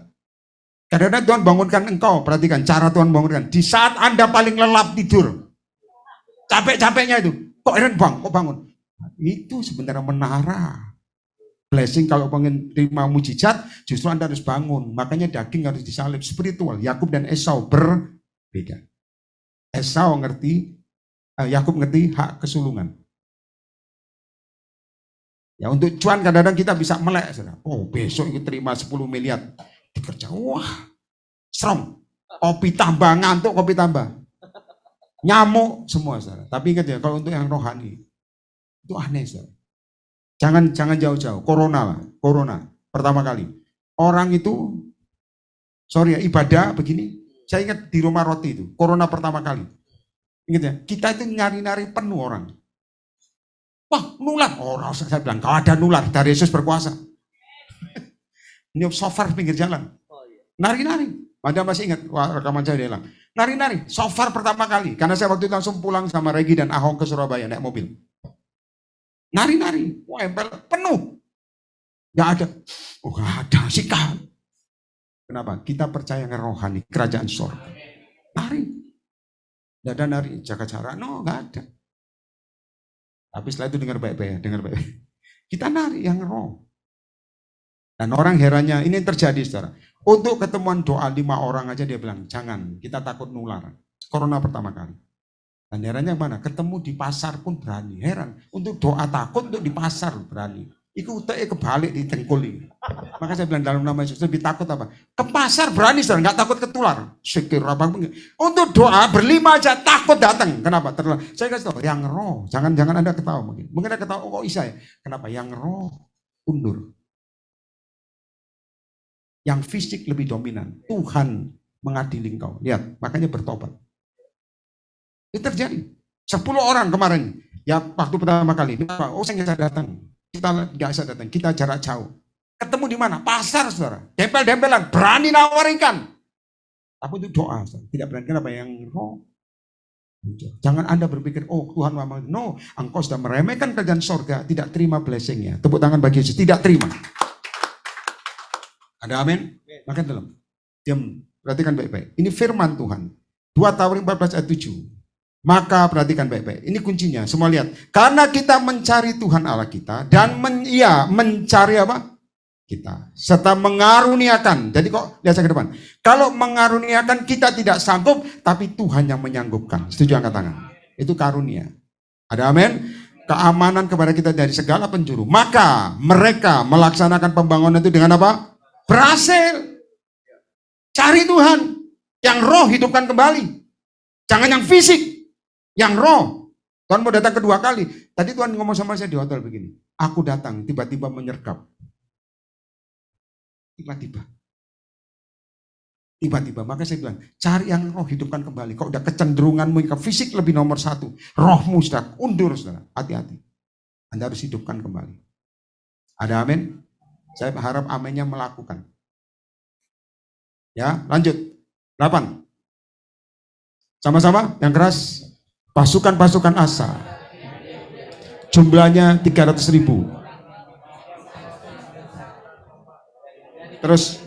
Kadang-kadang Tuhan bangunkan engkau, perhatikan cara Tuhan bangunkan. Di saat Anda paling lelap tidur, capek-capeknya itu, kok Eren bang, kok bangun? Itu sebenarnya menara. Blessing kalau pengen terima mujizat, justru Anda harus bangun. Makanya daging harus disalib, spiritual. Yakub dan Esau berbeda. Esau ngerti, Yakub ngerti hak kesulungan. Ya untuk cuan kadang-kadang kita bisa melek. Oh besok kita terima 10 miliar. Dikerja, wah strong. Kopi tambah, ngantuk kopi tambah. Nyamuk semua. Saudara. Tapi ingat ya kalau untuk yang rohani. Itu aneh. Saudara. Jangan jauh-jauh. Corona lah. Corona. Pertama kali. Orang itu, sorry ya ibadah begini. Saya ingat di rumah roti itu. Corona pertama kali. Ingat ya. Kita itu nyari-nyari penuh orang. Wah, nular. Orang saya bilang, kalau ada nular, dari Yesus berkuasa. Ini sofar pinggir jalan. Nari-nari. Anda masih ingat, wah, rekaman saya dia bilang. Nari-nari, sofar pertama kali. Karena saya waktu itu langsung pulang sama Regi dan Ahong ke Surabaya, naik mobil. Nari-nari, wah penuh. Gak ada. Oh gak ada, sikap. Kenapa? Kita percaya yang rohani, kerajaan surga. Nari. Gak ada nari, jaga jarak, no gak ada. Tapi setelah itu dengar baik-baik, dengar baik-baik. Kita nari yang roh. Dan orang herannya, ini yang terjadi saudara. Untuk ketemuan doa 5 orang aja dia bilang, jangan, kita takut nular. Corona pertama kali. Dan herannya mana? Ketemu di pasar pun berani. Heran, untuk doa takut, untuk di pasar berani. Itu kebalik di tengkuli. Maka saya bilang dalam nama Yesus, lebih takut apa? Ke pasar berani saudara, nggak takut ketular. Sikir apa? Untuk doa berlima aja takut datang. Kenapa? Saya kasih tahu, yang roh. Jangan Anda ketawa mungkin. Mungkin Anda ketawa, oh kok bisa ya? Kenapa? Yang roh undur. Yang fisik lebih dominan. Tuhan mengadili engkau. Lihat, makanya bertobat. Itu terjadi. 10 orang kemarin. Ya waktu pertama kali. Oh saya nggak bisa datang. Kita nggak bisa datang. Kita jarak jauh. Ketemu di mana? Pasar saudara. Dempel-dempelan. Berani nawarinkan. Tapi itu doa. Saudara. Tidak berani. Kenapa? Yang roh. Jangan Anda berpikir, oh Tuhan mau. No. Engkau sudah meremehkan kerajaan surga. Tidak terima blessingnya. Tepuk tangan bagi Yesus. Tidak terima. Ada amin? Makan dalam. Diam. Perhatikan baik-baik. Ini firman Tuhan. 2 Tawarin 14 ayat 7. Maka perhatikan baik-baik. Ini kuncinya. Semua lihat. Karena kita mencari Tuhan Allah kita. Dan mencari apa? Kita. Serta mengaruniakan. Jadi kok lihat saya ke depan. Kalau mengaruniakan kita tidak sanggup. Tapi Tuhan yang menyanggupkan. Setuju angkat tangan. Itu karunia. Ada amin? Keamanan kepada kita dari segala penjuru. Maka mereka melaksanakan pembangunan itu dengan apa? Berhasil. Cari Tuhan. Yang roh hidupkan kembali. Jangan yang fisik, yang roh. Tuhan mau datang kedua kali. Tadi Tuhan ngomong sama saya di hotel begini. Aku datang, tiba-tiba menyergap. Tiba-tiba, maka saya bilang, cari yang roh, hidupkan kembali. Kok udah kecenderunganmu ke fisik lebih nomor satu. Rohmu sudah undur, saudara. Hati-hati. Anda harus hidupkan kembali. Ada amin? Saya harap aminnya melakukan. Ya, lanjut. 8. Sama-sama, yang keras. Pasukan-pasukan Asa. Jumlahnya 300.000. Terus.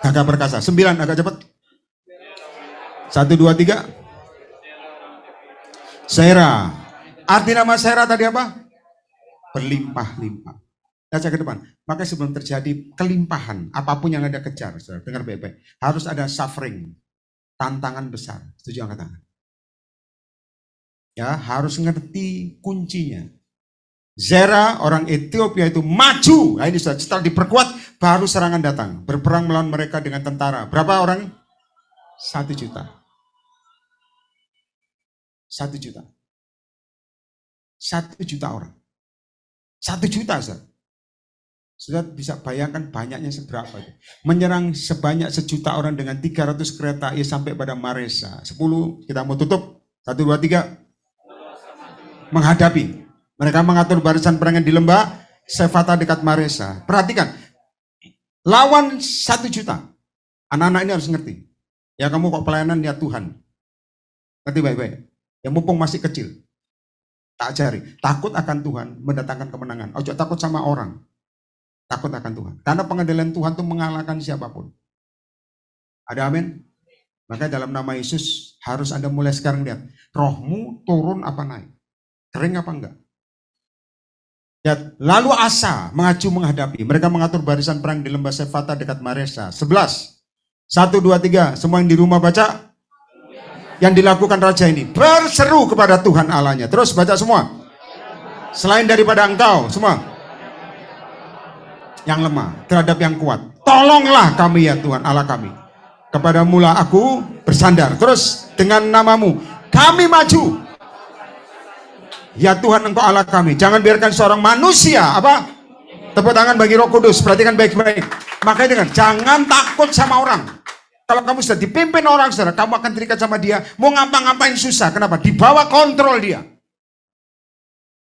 Gagah perkasa. 9, agak cepat. 1, 2, 3. Sera. Arti nama Sera tadi apa? Berlimpah-limpah. Lihat saya ke depan. Maka sebelum terjadi kelimpahan, apapun yang Anda kejar, saudara, dengar baik-baik. Harus ada suffering, tantangan besar. Setuju angkat tangan? Ya, harus ngerti kuncinya. Zera, orang Ethiopia itu maju. Nah ini setelah diperkuat, baru serangan datang. Berperang melawan mereka dengan tentara. Berapa orang? 1 juta. 1 juta. 1 juta orang. 1 juta, saudara. Sudah bisa bayangkan banyaknya seberapa itu. Menyerang sebanyak 1 juta orang dengan 300 kereta ya sampai pada Maresa. 10, kita mau tutup. 1, 2, 3. Menghadapi. Mereka mengatur barisan perangan di lembah Sefata dekat Maresa. Perhatikan. Lawan 1 juta. Anak-anak ini harus ngerti. Ya kamu kok pelayanan ya Tuhan. Ngerti baik-baik. Ya mumpung masih kecil. Tak ajari. Takut akan Tuhan mendatangkan kemenangan. Ojo takut sama orang. Takut akan Tuhan. Karena pengadilan Tuhan itu mengalahkan siapapun. Ada amin? Maka dalam nama Yesus harus Anda mulai sekarang lihat. Rohmu turun apa naik? Kering apa enggak? Lihat. Lalu Asa maju menghadapi. Mereka mengatur barisan perang di lembah Sefata dekat Maresa. 11. 1, 2, 3. Semua yang di rumah baca. Yang dilakukan raja ini. Berseru kepada Tuhan Allahnya. Terus baca semua. Selain daripada engkau. Semua. Yang lemah terhadap yang kuat. Tolonglah kami ya Tuhan Allah kami. Kepada mula aku bersandar. Terus dengan namamu kami maju. Ya Tuhan engkau Allah kami. Jangan biarkan seorang manusia apa? Tepuk tangan bagi Roh Kudus. Perhatikan baik-baik. Makanya dengar, jangan takut sama orang. Kalau kamu sudah dipimpin orang, saudara, kamu akan terikat sama dia. Mau ngapa-ngapain susah. Kenapa? Dibawa kontrol dia.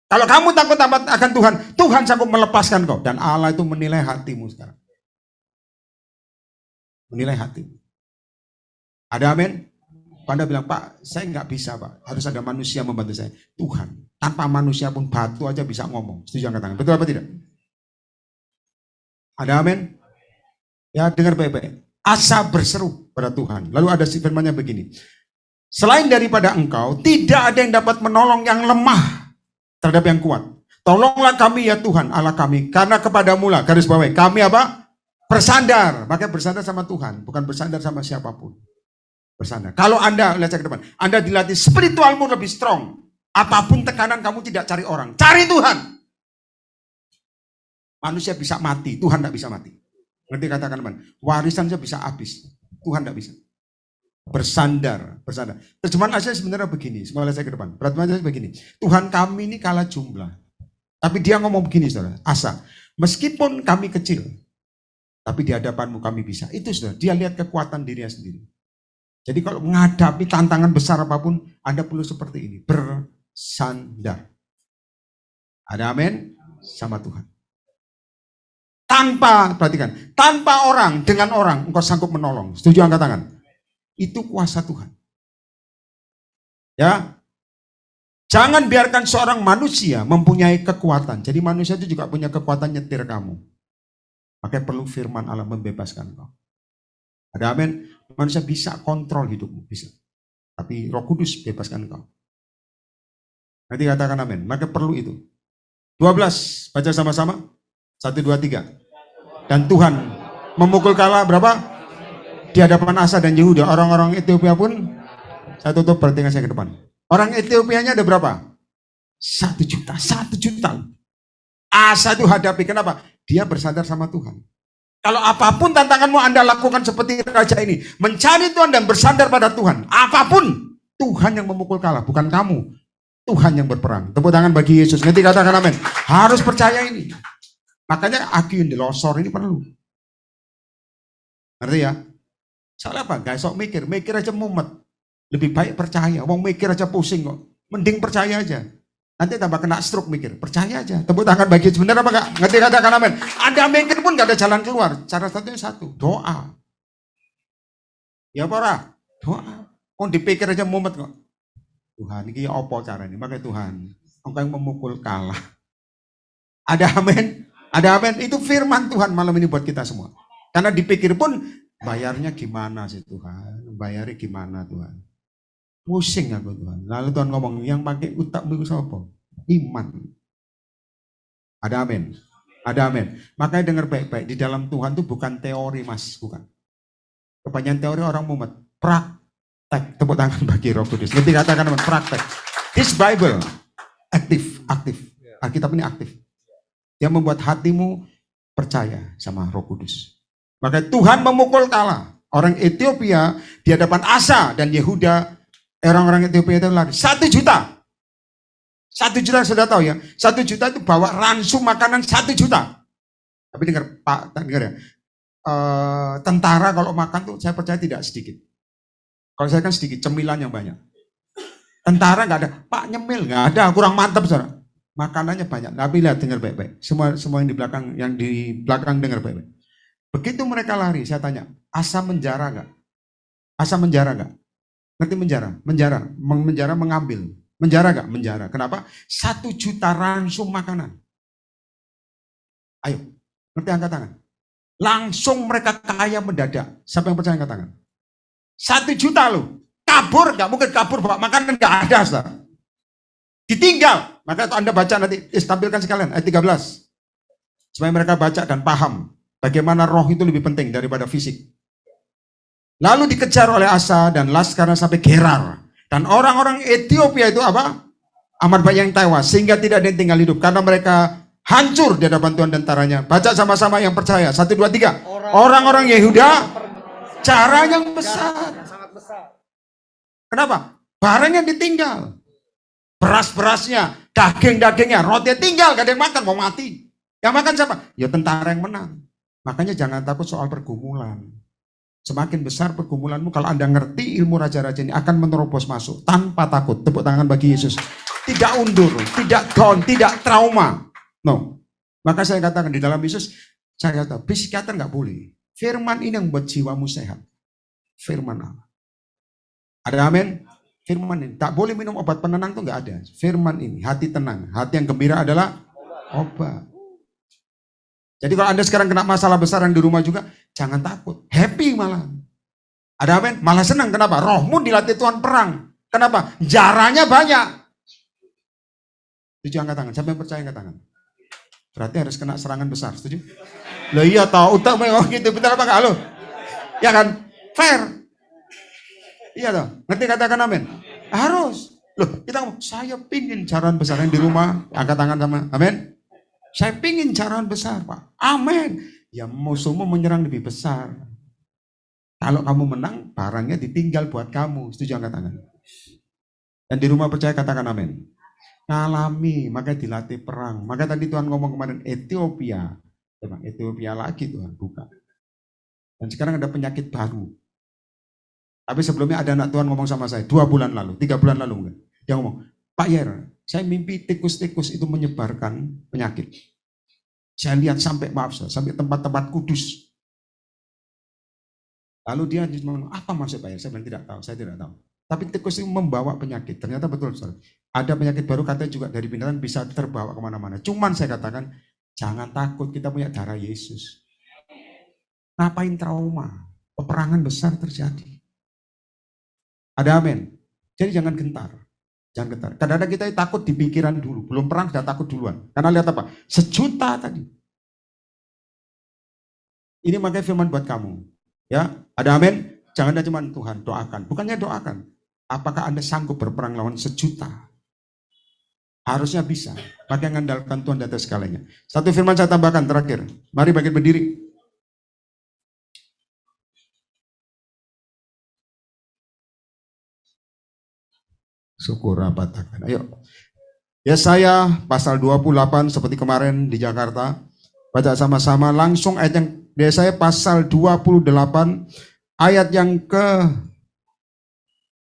Kalau kamu takut akan Tuhan, Tuhan sanggup melepaskan kau. Dan Allah itu menilai hatimu sekarang. Menilai hatimu. Ada amin? Anda bilang, Pak, saya nggak bisa, Pak. Harus ada manusia membantu saya. Tuhan, tanpa manusia pun batu aja bisa ngomong. Setuju angkat tangan. Betul apa tidak? Ada amin? Ya, dengar baik-baik. Asa berseru pada Tuhan. Lalu ada firman-Nya begini. Selain daripada engkau, tidak ada yang dapat menolong yang lemah terhadap yang kuat. Tolonglah kami ya Tuhan Allah kami. Karena kepadamu lah, garis bawah, kami apa? Bersandar. Makanya bersandar sama Tuhan. Bukan bersandar sama siapapun. Bersandar. Kalau Anda, lihat saya ke depan. Anda dilatih spiritualmu lebih strong. Apapun tekanan kamu tidak cari orang. Cari Tuhan. Manusia bisa mati. Tuhan tidak bisa mati. Ngerti katakan teman? Warisannya bisa habis. Tuhan tidak bisa. Bersandar. Terjemahan Asa sebenarnya begini. Semoga saya ke depan. Terjemahan Asa begini. Tuhan kami ini kalah jumlah. Tapi dia ngomong begini, saudara. Asa, meskipun kami kecil, tapi di hadapanmu kami bisa. Itu saudara. Dia lihat kekuatan dirinya sendiri. Jadi kalau menghadapi tantangan besar apapun, Anda perlu seperti ini. Bersandar. Ada amin? Sama Tuhan. Perhatikan. Tanpa orang, dengan orang, engkau sanggup menolong. Setuju angkat tangan? Itu kuasa Tuhan. Ya. Jangan biarkan seorang manusia mempunyai kekuatan. Jadi manusia itu juga punya kekuatan nyetir kamu. Makanya perlu firman Allah membebaskan kau. Ada amin? Manusia bisa kontrol hidupmu. Bisa. Tapi Roh Kudus bebaskan kau. Nanti katakan amin. Maka perlu itu. 12. Baca sama-sama. 1, 2, 3. Dan Tuhan memukul kala berapa? Di hadapan Asa dan Yehuda. Orang-orang Ethiopia pun, saya tutup perhatikan saya ke depan. Orang Etiopianya ada berapa? 1 juta. 1 juta. Asa itu hadapi. Kenapa? dia bersandar sama Tuhan. Kalau apapun tantanganmu Anda lakukan seperti raja ini. Mencari Tuhan dan bersandar pada Tuhan. Apapun, Tuhan yang memukul kalah, bukan kamu. Tuhan yang berperang. Tepuk tangan bagi Yesus. Nanti katakan amin. Harus percaya ini. Makanya aki yang dilosor ini perlu. Ngerti ya? Soalnya apa? Gak sok mikir aja mumet. Lebih baik percaya. Wong mikir aja pusing kok. Mending percaya aja. Nanti tambah kena stroke mikir. Percaya aja. Tepuk tangan bagi Yesus. Benar apa enggak? Ngerti katakan amin. Anda mikir pun gak ada jalan keluar. Cara satunya satu. Doa. Ya para? Doa. Kok dipikir aja mumet kok. Tuhan, ini apa caranya? Makanya Tuhan, Engkau yang memukul kalah. Ada amin? Ada amin? Itu firman Tuhan malam ini buat kita semua. Karena dipikir pun, bayarnya gimana sih Tuhan? Bayarnya gimana Tuhan? Pusing aku Tuhan. Lalu Tuhan ngomong, yang pakai utak itu apa? Iman. Ada amin? Ada amin? Makanya dengar baik-baik, di dalam Tuhan itu bukan teori mas, bukan. Kebanyakan teori orang mumet. Praktek. Tepuk tangan bagi Roh Kudus. Nanti katakan praktek. This Bible aktif. Alkitab ini aktif. Dia membuat hatimu percaya sama Roh Kudus. Maka Tuhan memukul kalah orang Ethiopia di hadapan Asa dan Yehuda. Orang-orang Ethiopia itu lari 1 juta. 1 juta sudah tahu ya. 1 juta itu bawa ransum makanan 1 juta. Tapi dengar Pak, dengar ya. Tentara kalau makan tuh saya percaya tidak sedikit. Kalau saya kan sedikit, cemilan yang banyak. Tentara nggak ada, Pak nyemil nggak ada, kurang mantap saudara. Makanannya banyak. Tapi lihat dengar baik-baik. Semua yang di belakang dengar baik-baik. Begitu mereka lari, saya tanya, Asa menjara nggak? Asa menjara nggak? Ngerti menjara? Menjara mengambil. Menjara nggak? Menjara. Kenapa? 1 juta ransum makanan. Ayo, ngerti angkat tangan. Langsung mereka kaya mendadak. Siapa yang percaya angkat tangan? 1 juta loh. Kabur, nggak mungkin kabur, bawa makanan nggak ada, saudara. Ditinggal. Maka Anda baca nanti, tampilkan sekalian, ayat 13. Supaya mereka baca dan paham bagaimana roh itu lebih penting daripada fisik. Lalu dikejar oleh Asa dan laskarnya sampai Gerar. Dan orang-orang Ethiopia itu apa? Amat banyak yang tewas, sehingga tidak ada yang tinggal hidup. Karena mereka hancur di hadapan Tuhan dan tentaranya. Baca sama-sama yang percaya. 1, 2, 3. Orang-orang Yehuda cara yang besar. Sangat besar. Kenapa? Barangnya ditinggal. Beras-berasnya, daging-dagingnya, roti tinggal, gak ada yang makan, mau mati. Yang makan siapa? Ya tentara yang menang. Makanya jangan takut soal pergumulan. Semakin besar pergumulanmu, kalau Anda ngerti ilmu raja-raja ini akan menerobos masuk tanpa takut. Tepuk tangan bagi Yesus. Tidak undur, tidak down, tidak trauma. No. Maka saya katakan di dalam Yesus, saya kata, psikiater nggak boleh. Firman ini yang membuat jiwamu sehat. Firman Allah. Ada amin? Firman ini. Tak boleh minum obat penenang itu nggak ada. Firman ini. Hati tenang. Hati yang gembira adalah obat. Jadi kalau Anda sekarang kena masalah besar yang di rumah juga, jangan takut. Happy malah. Ada amin? Malah senang. Kenapa? Rohmu dilatih Tuhan perang. Kenapa? Jaranya banyak. Setuju angkat tangan. Siapa yang percaya angkat tangan? Berarti harus kena serangan besar. Setuju? Loh iya toh, utak memang gitu, betul apa enggak lo? Ya kan? Fair. Iya toh, ngerti katakan amin? Harus. Loh, kita ngomong, saya pingin carahan besar yang di rumah, angkat tangan sama, amin? Saya pingin carahan besar, Pak. Amin. Ya musuhmu menyerang lebih besar. Kalau kamu menang, barangnya ditinggal buat kamu. Setuju angkat tangan? Dan di rumah percaya katakan amin. Ngalami, makanya dilatih perang. Maka tadi Tuhan ngomong kemarin, Ethiopia. Ethiopia lagi Tuhan, bukan. Dan sekarang ada penyakit baru. Tapi sebelumnya ada anak Tuhan ngomong sama saya, 2 bulan lalu, 3 bulan lalu enggak. Dia ngomong, Pak Yer, saya mimpi tikus-tikus itu menyebarkan penyakit. Saya lihat sampai, sampai tempat-tempat kudus. Lalu dia ngomong, apa maksud Pak Yer? Saya bilang, tidak tahu, saya tidak tahu. Tapi tikus itu membawa penyakit. Ternyata betul, saudara. Ada penyakit baru katanya juga dari binatang bisa terbawa kemana-mana. Cuman saya katakan, jangan takut, kita punya darah Yesus. Ngapain trauma? Peperangan besar terjadi. Ada amin. Jadi jangan gentar. Jangan gentar. Kadang-kadang kita takut di pikiran dulu. Belum perang sudah takut duluan. Karena lihat apa? 1 juta tadi. Ini makanya firman buat kamu. Ya, ada amin. Jangan ada cuma Tuhan doakan. Bukannya doakan. Apakah Anda sanggup berperang lawan 1 juta? Harusnya bisa. Pakai mengandalkan Tuhan di atas segalanya. Satu firman saya tambahkan terakhir. Mari bangkit berdiri. Syukur abatakan. Ayo. Yesaya pasal 28 seperti kemarin di Jakarta. Baca sama-sama langsung ayat yang Yesaya pasal 28 ayat yang ke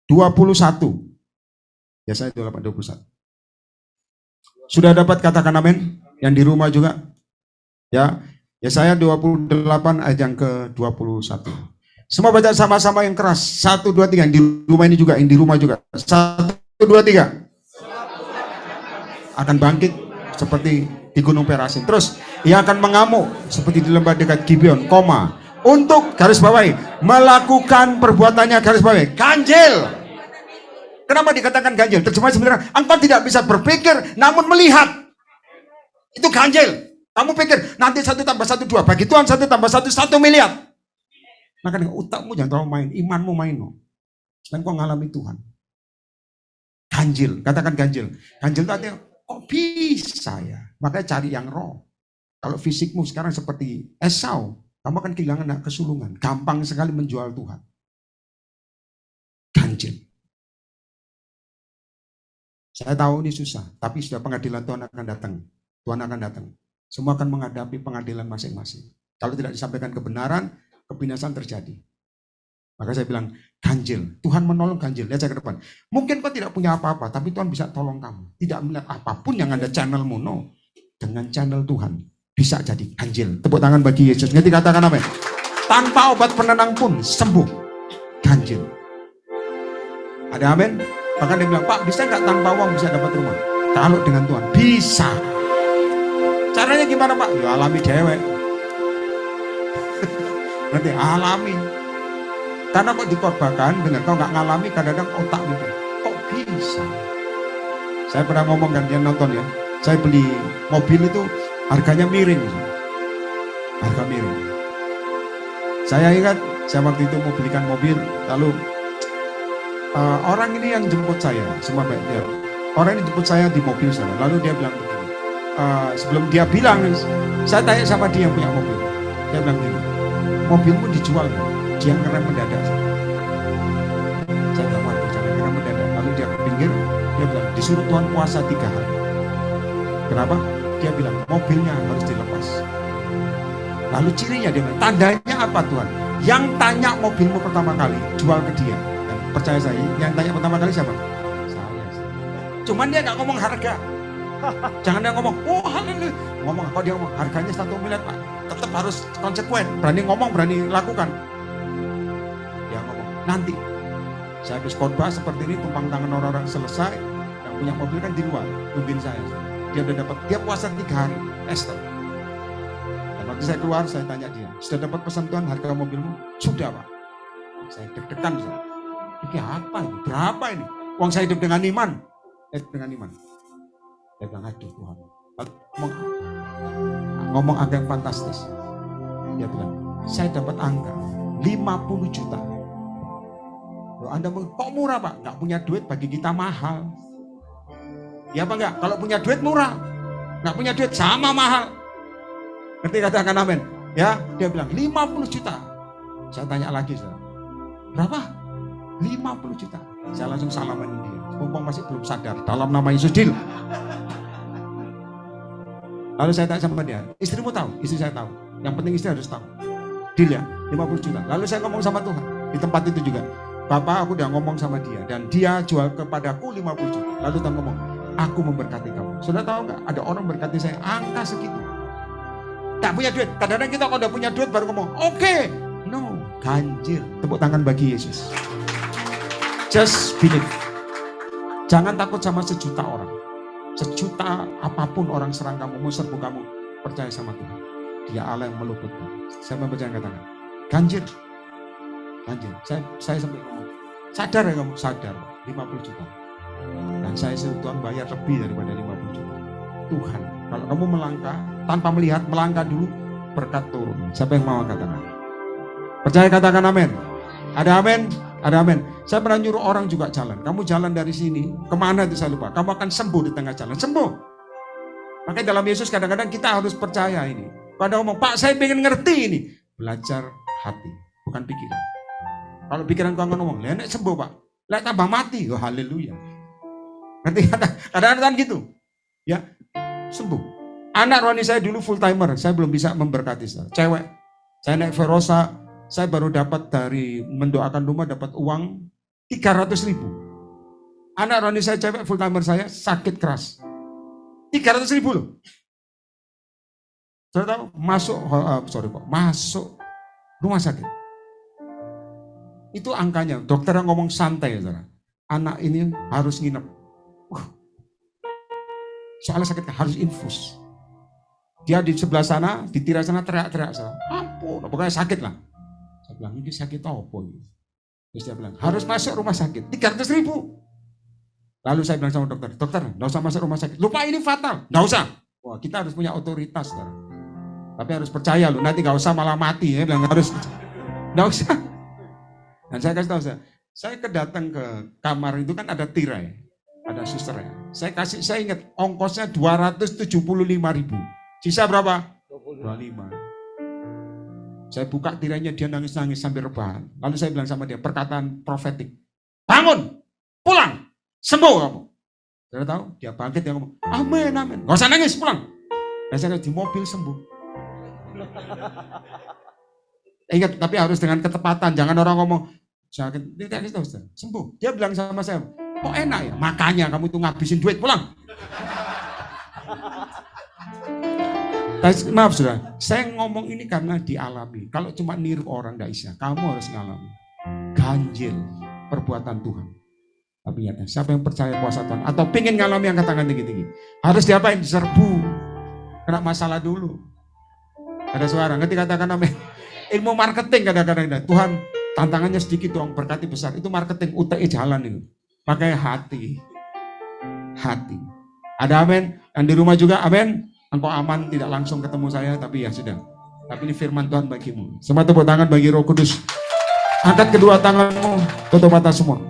21. Yesaya 28 21. Sudah dapat katakan amin? Yang di rumah juga? Ya. Yesaya 28 ayat yang ke 21. Semua baca sama-sama yang keras. 1 2 3 yang di rumah ini juga, yang di rumah juga. 1 2 3. Akan bangkit seperti di Gunung Perasim. Terus ia akan mengamuk seperti di lembah dekat Gibeon, koma. Untuk garis bawahi melakukan perbuatannya garis bawahi ganjil. Kenapa dikatakan ganjil? Terjemahan sebenarnya engkau tidak bisa berpikir namun melihat. Itu ganjil. Kamu pikir nanti 1 tambah 1 2. Bagi Tuhan 1 tambah 1 1 miliar. Makanya otakmu jangan terlalu main, imanmu main. Dan kau ngalami Tuhan. Ganjil, katakan ganjil. Ganjil itu artinya kok bisa ya? Makanya cari yang roh. Kalau fisikmu sekarang seperti Esau, kamu akan kehilangan kesulungan. Gampang sekali menjual Tuhan. Ganjil. Saya tahu ini susah, tapi sudah pengadilan Tuhan akan datang. Tuhan akan datang. Semua akan menghadapi pengadilan masing-masing. Kalau tidak disampaikan kebenaran, kebinasan terjadi. Maka saya bilang, ganjil. Tuhan menolong ganjil. Lihat saya ke depan. Mungkin kau tidak punya apa-apa, tapi Tuhan bisa tolong kamu. Tidak melihat apapun yang ada channelmu, no. Dengan channel Tuhan, bisa jadi ganjil. Tepuk tangan bagi Yesus. Ngerti katakan apa? Tanpa obat penenang pun sembuh. Ganjil. Ada amin? Bahkan dia bilang, Pak bisa nggak tanpa uang bisa dapat rumah? Kalau dengan Tuhan, bisa. Caranya gimana Pak? Ya alami dewek. Nanti alami. Karena kok dikorbankan, dengan kau nggak ngalami, kadang-kadang otak mikir, kok bisa? Saya pernah ngomong kan, dia nonton ya. Saya beli mobil itu harganya miring. Harga miring. Saya ingat, saya waktu itu mau belikan mobil, lalu orang ini yang jemput saya, semua baik dia. Orang ini jemput saya di mobil sana. Lalu dia bilang begini. Sebelum dia bilang, saya tanya sama dia yang punya mobil. Dia bilang begini, mobilmu dijual nggak? Dia ngerem mendadak. Saya bilang, waduh jangan ngerem mendadak. Lalu dia ke pinggir, dia bilang, disuruh Tuhan puasa 3 hari. Kenapa? Dia bilang, mobilnya harus dilepas. Lalu cirinya dia bilang, tandanya apa Tuhan? Yang tanya mobilmu pertama kali, jual ke dia. Percaya saya, yang tanya pertama kali siapa? Saya. Cuman dia nggak ngomong harga. Jangan dia ngomong, oh haleluya. Ngomong, kalau dia ngomong harganya 1 miliar Pak, tetap harus konsekuen. Berani ngomong, berani lakukan. Dia ngomong, nanti saya habis khotbah seperti ini, tumpang tangan orang-orang selesai, yang punya mobil kan di luar, nungguin saya. Dia udah dapat, dia puasa 3 hari, Esther. Dan waktu saya keluar, saya tanya dia, sudah dapat pesan Tuhan harga mobilmu? Sudah Pak. Saya deg-degan. Ini apa ini? Berapa ini? Uang saya hidup dengan iman. Dengan iman. Dia bilang, aduh Tuhan. Ngomong angka yang fantastis. Dia bilang, saya dapat angka 50 juta. Loh, Anda kok murah Pak? Gak punya duit bagi kita mahal. Ya apa enggak? Kalau punya duit murah. Gak punya duit sama mahal. Ngerti katakan amin? Ya, dia bilang 50 juta. Saya tanya lagi, berapa? 50 juta. Saya langsung salaman dia. Mumpung masih belum sadar. Dalam nama Yesus, deal. Lalu saya tanya sama dia, istrimu tahu? Istri saya tahu. Yang penting istri harus tahu. Deal ya, 50 juta. Lalu saya ngomong sama Tuhan. Di tempat itu juga. Bapak, aku udah ngomong sama dia. Dan dia jual kepadaku 50 juta. Lalu Tuhan ngomong, aku memberkati kamu. Sudah tahu nggak? Ada orang berkati saya angka segitu. Tak punya duit. Kadang-kadang kita kalau udah punya duit baru ngomong, oke. No, ganjil. Tepuk tangan bagi Yesus. Just believe. Jangan takut sama sejuta orang. Sejuta apapun orang serang kamu, mau serbu kamu. Percaya sama Tuhan. Dia Allah yang meluputkan. Saya membaca yang katakan. Ganjil. Ganjil. Saya sampai ngomong. Sadar ya kamu? Sadar. 50 juta. Dan saya suruh Tuhan bayar lebih daripada 50 juta. Tuhan. Kalau kamu melangkah, tanpa melihat, melangkah dulu, berkat turun. Siapa yang mau katakan? Percaya katakan amin. Ada amin? Ada amin. Saya pernah nyuruh orang juga jalan. Kamu jalan dari sini, kemana itu saya lupa. Kamu akan sembuh di tengah jalan. Sembuh. Makanya dalam Yesus kadang-kadang kita harus percaya ini. Pada ngomong, Pak saya pengen ngerti ini. Belajar hati, bukan pikiran. Kalau pikiran kau ngomong, enak sembuh Pak. Lihat tambah mati. Oh haleluya. Nanti kadang-kadang gitu. Ya, sembuh. Anak rohani saya dulu full timer, saya belum bisa memberkati saya. Cewek. Saya naik Verosa, saya baru dapat dari mendoakan rumah dapat uang 300.000. Anak rohani saya cewek full timer saya sakit keras. 300.000 loh. Saya tahu masuk rumah sakit. Itu angkanya. Dokter yang ngomong santai, saudara. Anak ini harus nginep. Soalnya sakit harus infus. Dia di sebelah sana, di tirai sana teriak-teriak. Ampun, pokoknya sakit lah. Saya bilang, ini sakit apa? Terus dia bilang, harus masuk rumah sakit. 300.000. Lalu saya bilang sama dokter, dokter, nggak usah masuk rumah sakit. Lupa ini fatal, nggak usah. Wah, kita harus punya otoritas, saudara. Tapi harus percaya loh, nanti nggak usah malah mati. Ya, bilang harus, nggak usah. Dan saya kasih tahu saya kedatang ke kamar itu kan ada tirai, ada susternya. Saya ingat ongkosnya 275.000. Sisa berapa? 25. Saya buka tirainya, dia nangis-nangis sambil rebahan. Lalu saya bilang sama dia, perkataan profetik. Bangun, pulang, sembuh kamu. Saya tahu, dia bangkit, dia ngomong, amin, amin. Gak usah nangis, pulang. Dan saya di mobil sembuh. Ingat, tapi harus dengan ketepatan. Jangan orang ngomong, sakit, tidak tahu, sembuh. Dia bilang sama saya, kok enak ya? Makanya kamu itu ngabisin duit, pulang. Maaf saudara, saya ngomong ini karena dialami. Kalau cuma niru orang gak bisa, kamu harus ngalami. Ganjil perbuatan Tuhan. Tapi nyata, siapa yang percaya kuasa Tuhan atau pengen ngalami angkat tangan tinggi-tinggi, harus diapain? Diserbu. Kena masalah dulu. Ada suara, ngerti katakan amin. Ilmu marketing kadang-kadang, Tuhan tantangannya sedikit doang, berkati besar. Itu marketing, UTE jalan itu. Pakai hati. Hati. Ada amin? Yang di rumah juga amin? Engkau aman, tidak langsung ketemu saya, tapi ya sudah. Tapi ini firman Tuhan bagimu. Semua tepuk tangan bagi Roh Kudus. Angkat kedua tanganmu, tutup mata semua.